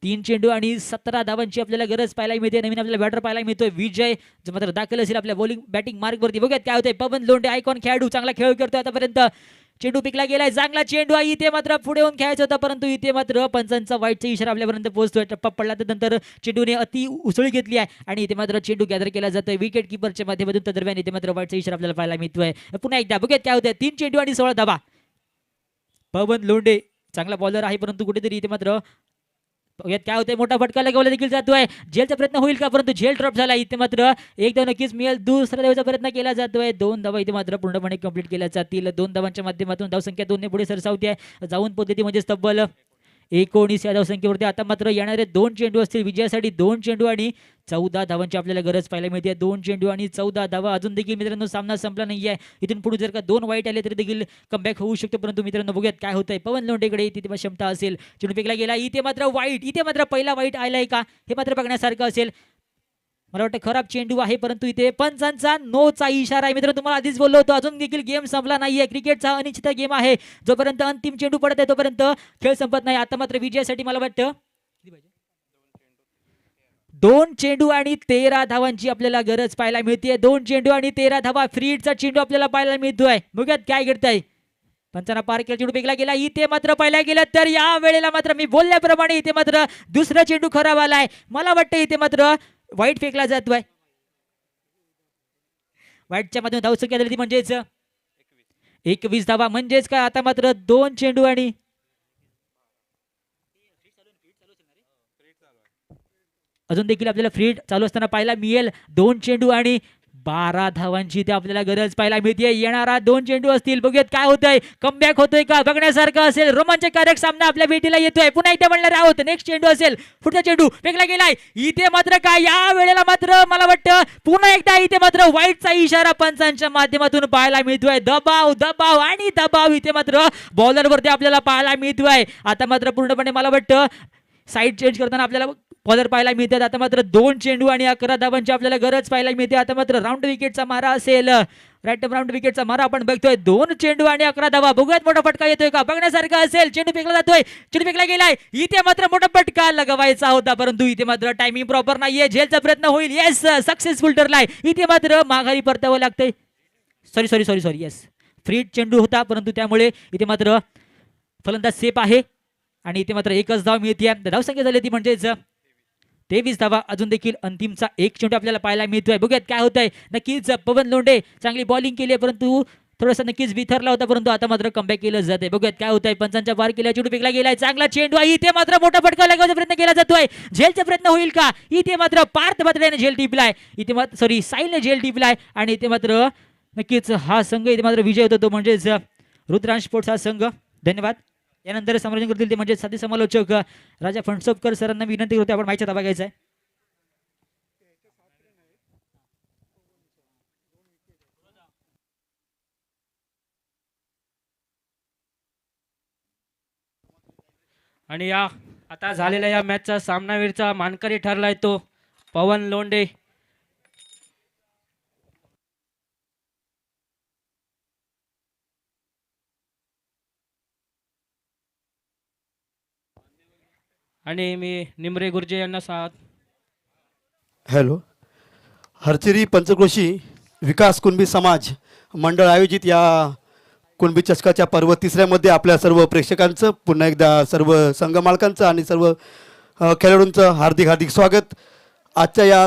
3 चेंडू आणि 17 धावांची आपल्याला गरज पाहायला मिळते. नवीन आपल्याला बॅटर पाहायला मिळतोय विजय, जो मात्र दाखल असेल आपल्या बॉलिंग बॅटिंग मार्कवरती. बघूयात काय होतंय. पवन लोंढे आयकॉन खेळाडू चांगला खेळ करतोय आतापर्यंत. चेंडू पिकला गेलाय, चांगला चेंडू आहे. इथे मात्र पुढे येऊन खेळायचा होता, परंतु इथे मात्र पंचांचा वाईटचा इशारा आपल्यापर्यंत पोहोचतोय. टप्पा पडला त्यानंतर चेंडूने अति उसळी घेतली आहे आणि इथे मात्र चेंडू गॅदर केला जातोय विकेट किपरच्या माध्यमातून. त्या दरम्यान इथे मात्र वाईटचा इशारा आपल्याला पाहायला मिळतोय. पुन्हा एकदा बघूयात काय होतंय. 3 चेंडू आणि 16 धावा. पवन लोंढे चांगला बॉलर आहे, परंतु कुठेतरी इथे मात्र बघूयात काय होतंय. मोठा फटका लगावला देखील जातोय. झेलचा प्रयत्न होईल का, परंतु झेल ड्रॉप झाला. इथे मात्र एक धाव नक्कीच मिळेल. दुसऱ्या धावेचा प्रयत्न केला जातोय. 2 धावा इथे मात्र पूर्णपणे कंप्लीट केल्या जातील. 2 धावांच्या माध्यमातून धावसंख्या 2 ने पुढे सरसावते आहे. जाऊन पद्धती म्हणजे तब्बल 19 या धावसंख्येवरती. आता मात्र येणारे 2 चेंडू असतील विजयासाठी. 2 चेंडू आणि 14 धावांची आपल्याला गरज पाहायला मिळते. 2 चेंडू आणि 14 धावा. अजून देखील मित्रांनो सामना संपला नाहीये. इथून पुढे जर का 2 वाईट आले तरी देखील कमबॅक होऊ शकतो, परंतु मित्रांनो बघूयात काय होतंय. पवन लोंढेकडे तिथे क्षमता असेल. चेंडू फेकला गेला. इथे मात्र वाईट. इथे मात्र पहिला वाईट आलाय का हे मात्र बघण्यासारखं असेल. मला वाटतं खराब चेंडू आहे, परंतु इथे पंचांचा नोचा इशारा आहे. मित्रांनो तुम्हाला आधीच बोललो होतो, अजून देखील गेम संपला नाहीये. क्रिकेटचा अनिश्चित गेम आहे. जोपर्यंत अंतिम चेंडू पडत आहे तोपर्यंत खेळ संपत नाही. आता मात्र विजयासाठी मला वाटतं 2 चेंडू आणि 13 धावांची आपल्याला गरज पाहायला मिळते. 2 चेंडू आणि 13 धावा. फ्रीडचा चेंडू आपल्याला पाहायला मिळतोय. बघूयात काय घडतंय. पंचांना पार केला, चेंडू फेकला गेला. इथे मात्र पाहायला गेलं तर या वेळेला मात्र मी बोलल्याप्रमाणे इथे मात्र दुसरा चेंडू खराब आलाय. मला वाटतं इथे मात्र वाईट फेकला जातोय. वाईटच्या माध्यमातून धावसंख्या झाली ती म्हणजेच 21 धावा. म्हणजेच काय आता मात्र 2 चेंडू आणि अजून देखील आपल्याला फ्री चालू असताना पाहायला मिळेल. 2 चेंडू आणि 12 धावांची ते आपल्याला गरज पाहायला मिळते. येणारा 2 चेंडू असतील. बघूयात काय होतंय. कमबॅक होतोय का बघण्यासारखं असेल. रोमांचकारक सामना आपल्या भेटीला येतोय. पुन्हा एकदा म्हणणार आहोत नेक्स्ट चेंडू असेल. पुढचा चेंडू फेकला गेलाय. इथे मात्र काय या वेळेला मात्र मला वाटतं पुन्हा एकदा इथे मात्र वाईटचा इशारा पंचांच्या माध्यमातून पाहायला मिळतोय. दबाव दबाव आणि दबाव इथे मात्र बॉलरवरती आपल्याला पाहायला मिळतोय. आता मात्र पूर्णपणे मला वाटतं साईड चेंज करताना आपल्याला बॉलर पाहायला मिळतात. आता मात्र 2 चेंडू आणि 11 धावांची आपल्याला गरज पाहायला मिळते. आता मात्र राऊंड विकेटचा मारा असेल. राईट राऊंड विकेटचा मारा आपण बघतोय. 2 चेंडू आणि 11 धावा. बघूयात मोठा फटका येतोय का बघण्यासारखं असेल. चेंडू फेकला जातोय. चेंडू फेकला गेलाय. इथे मात्र मोठा फटका लगावायचा होता, परंतु इथे मात्र टायमिंग प्रॉपर नाहीये. झेलचा प्रयत्न होईल. येस सक्सेसफुल ठरलाय. इथे मात्र माघारी परतावं लागतंय. सॉरी येस फ्री चेंडू होता, परंतु त्यामुळे इथे मात्र फलंदाज सेफ आहे आणि इथे मात्र एकच धाव मिळते. धावसंख्या झाली ती म्हणजेच 23 धावा. अजून देखील अंतिमचा 1 चेंडू आपल्याला पाहायला मिळतोय. बघूयात काय होतंय. नक्कीच पवन लोंढे चांगली बॉलिंग केली आहे, परंतु थोडासा नक्कीच विथरला होता, परंतु आता मात्र कमबॅक केलं जाते. बघूयात काय होतंय. पंचांच्या पार केल्या. चेंडू फेकला गेलाय. चांगला चेंडू आहे. इथे मात्र मोठा फटका लगावण्याचा प्रयत्न केला जातोय. झेलचा प्रयत्न होईल का. इथे मात्र पार्थ बात्रेने झेल टिपलाय. इथे मात्र साईलने झेल टिपलाय आणि इथे मात्र नक्कीच हा संघ इथे मात्र विजय होतो, तो म्हणजेच रुद्रांश स्पोर्ट्स हा संघ. धन्यवाद. यानंतर समालोचन करतील ते म्हणजे साथी समालोचक राजा फणसोपकर सरांना विनंती करतो आपण माहिती दाबा घ्यायचा आहे. आणि या आता झालेल्या या मॅचचा सामनावीरचा मानकरी ठरलाय तो पवन लोंढे. आणि मी निमरे गुर्जे यांना हॅलो. हरचिरी पंचक्रोशी विकास कुणबी समाज मंडळ आयोजित या कुणबी चषकाच्या पर्व 3ऱ्यामध्ये आपल्या सर्व प्रेक्षकांचं पुन्हा एकदा सर्व संघ मालकांचं आणि सर्व खेळाडूंचं हार्दिक स्वागत. आजच्या या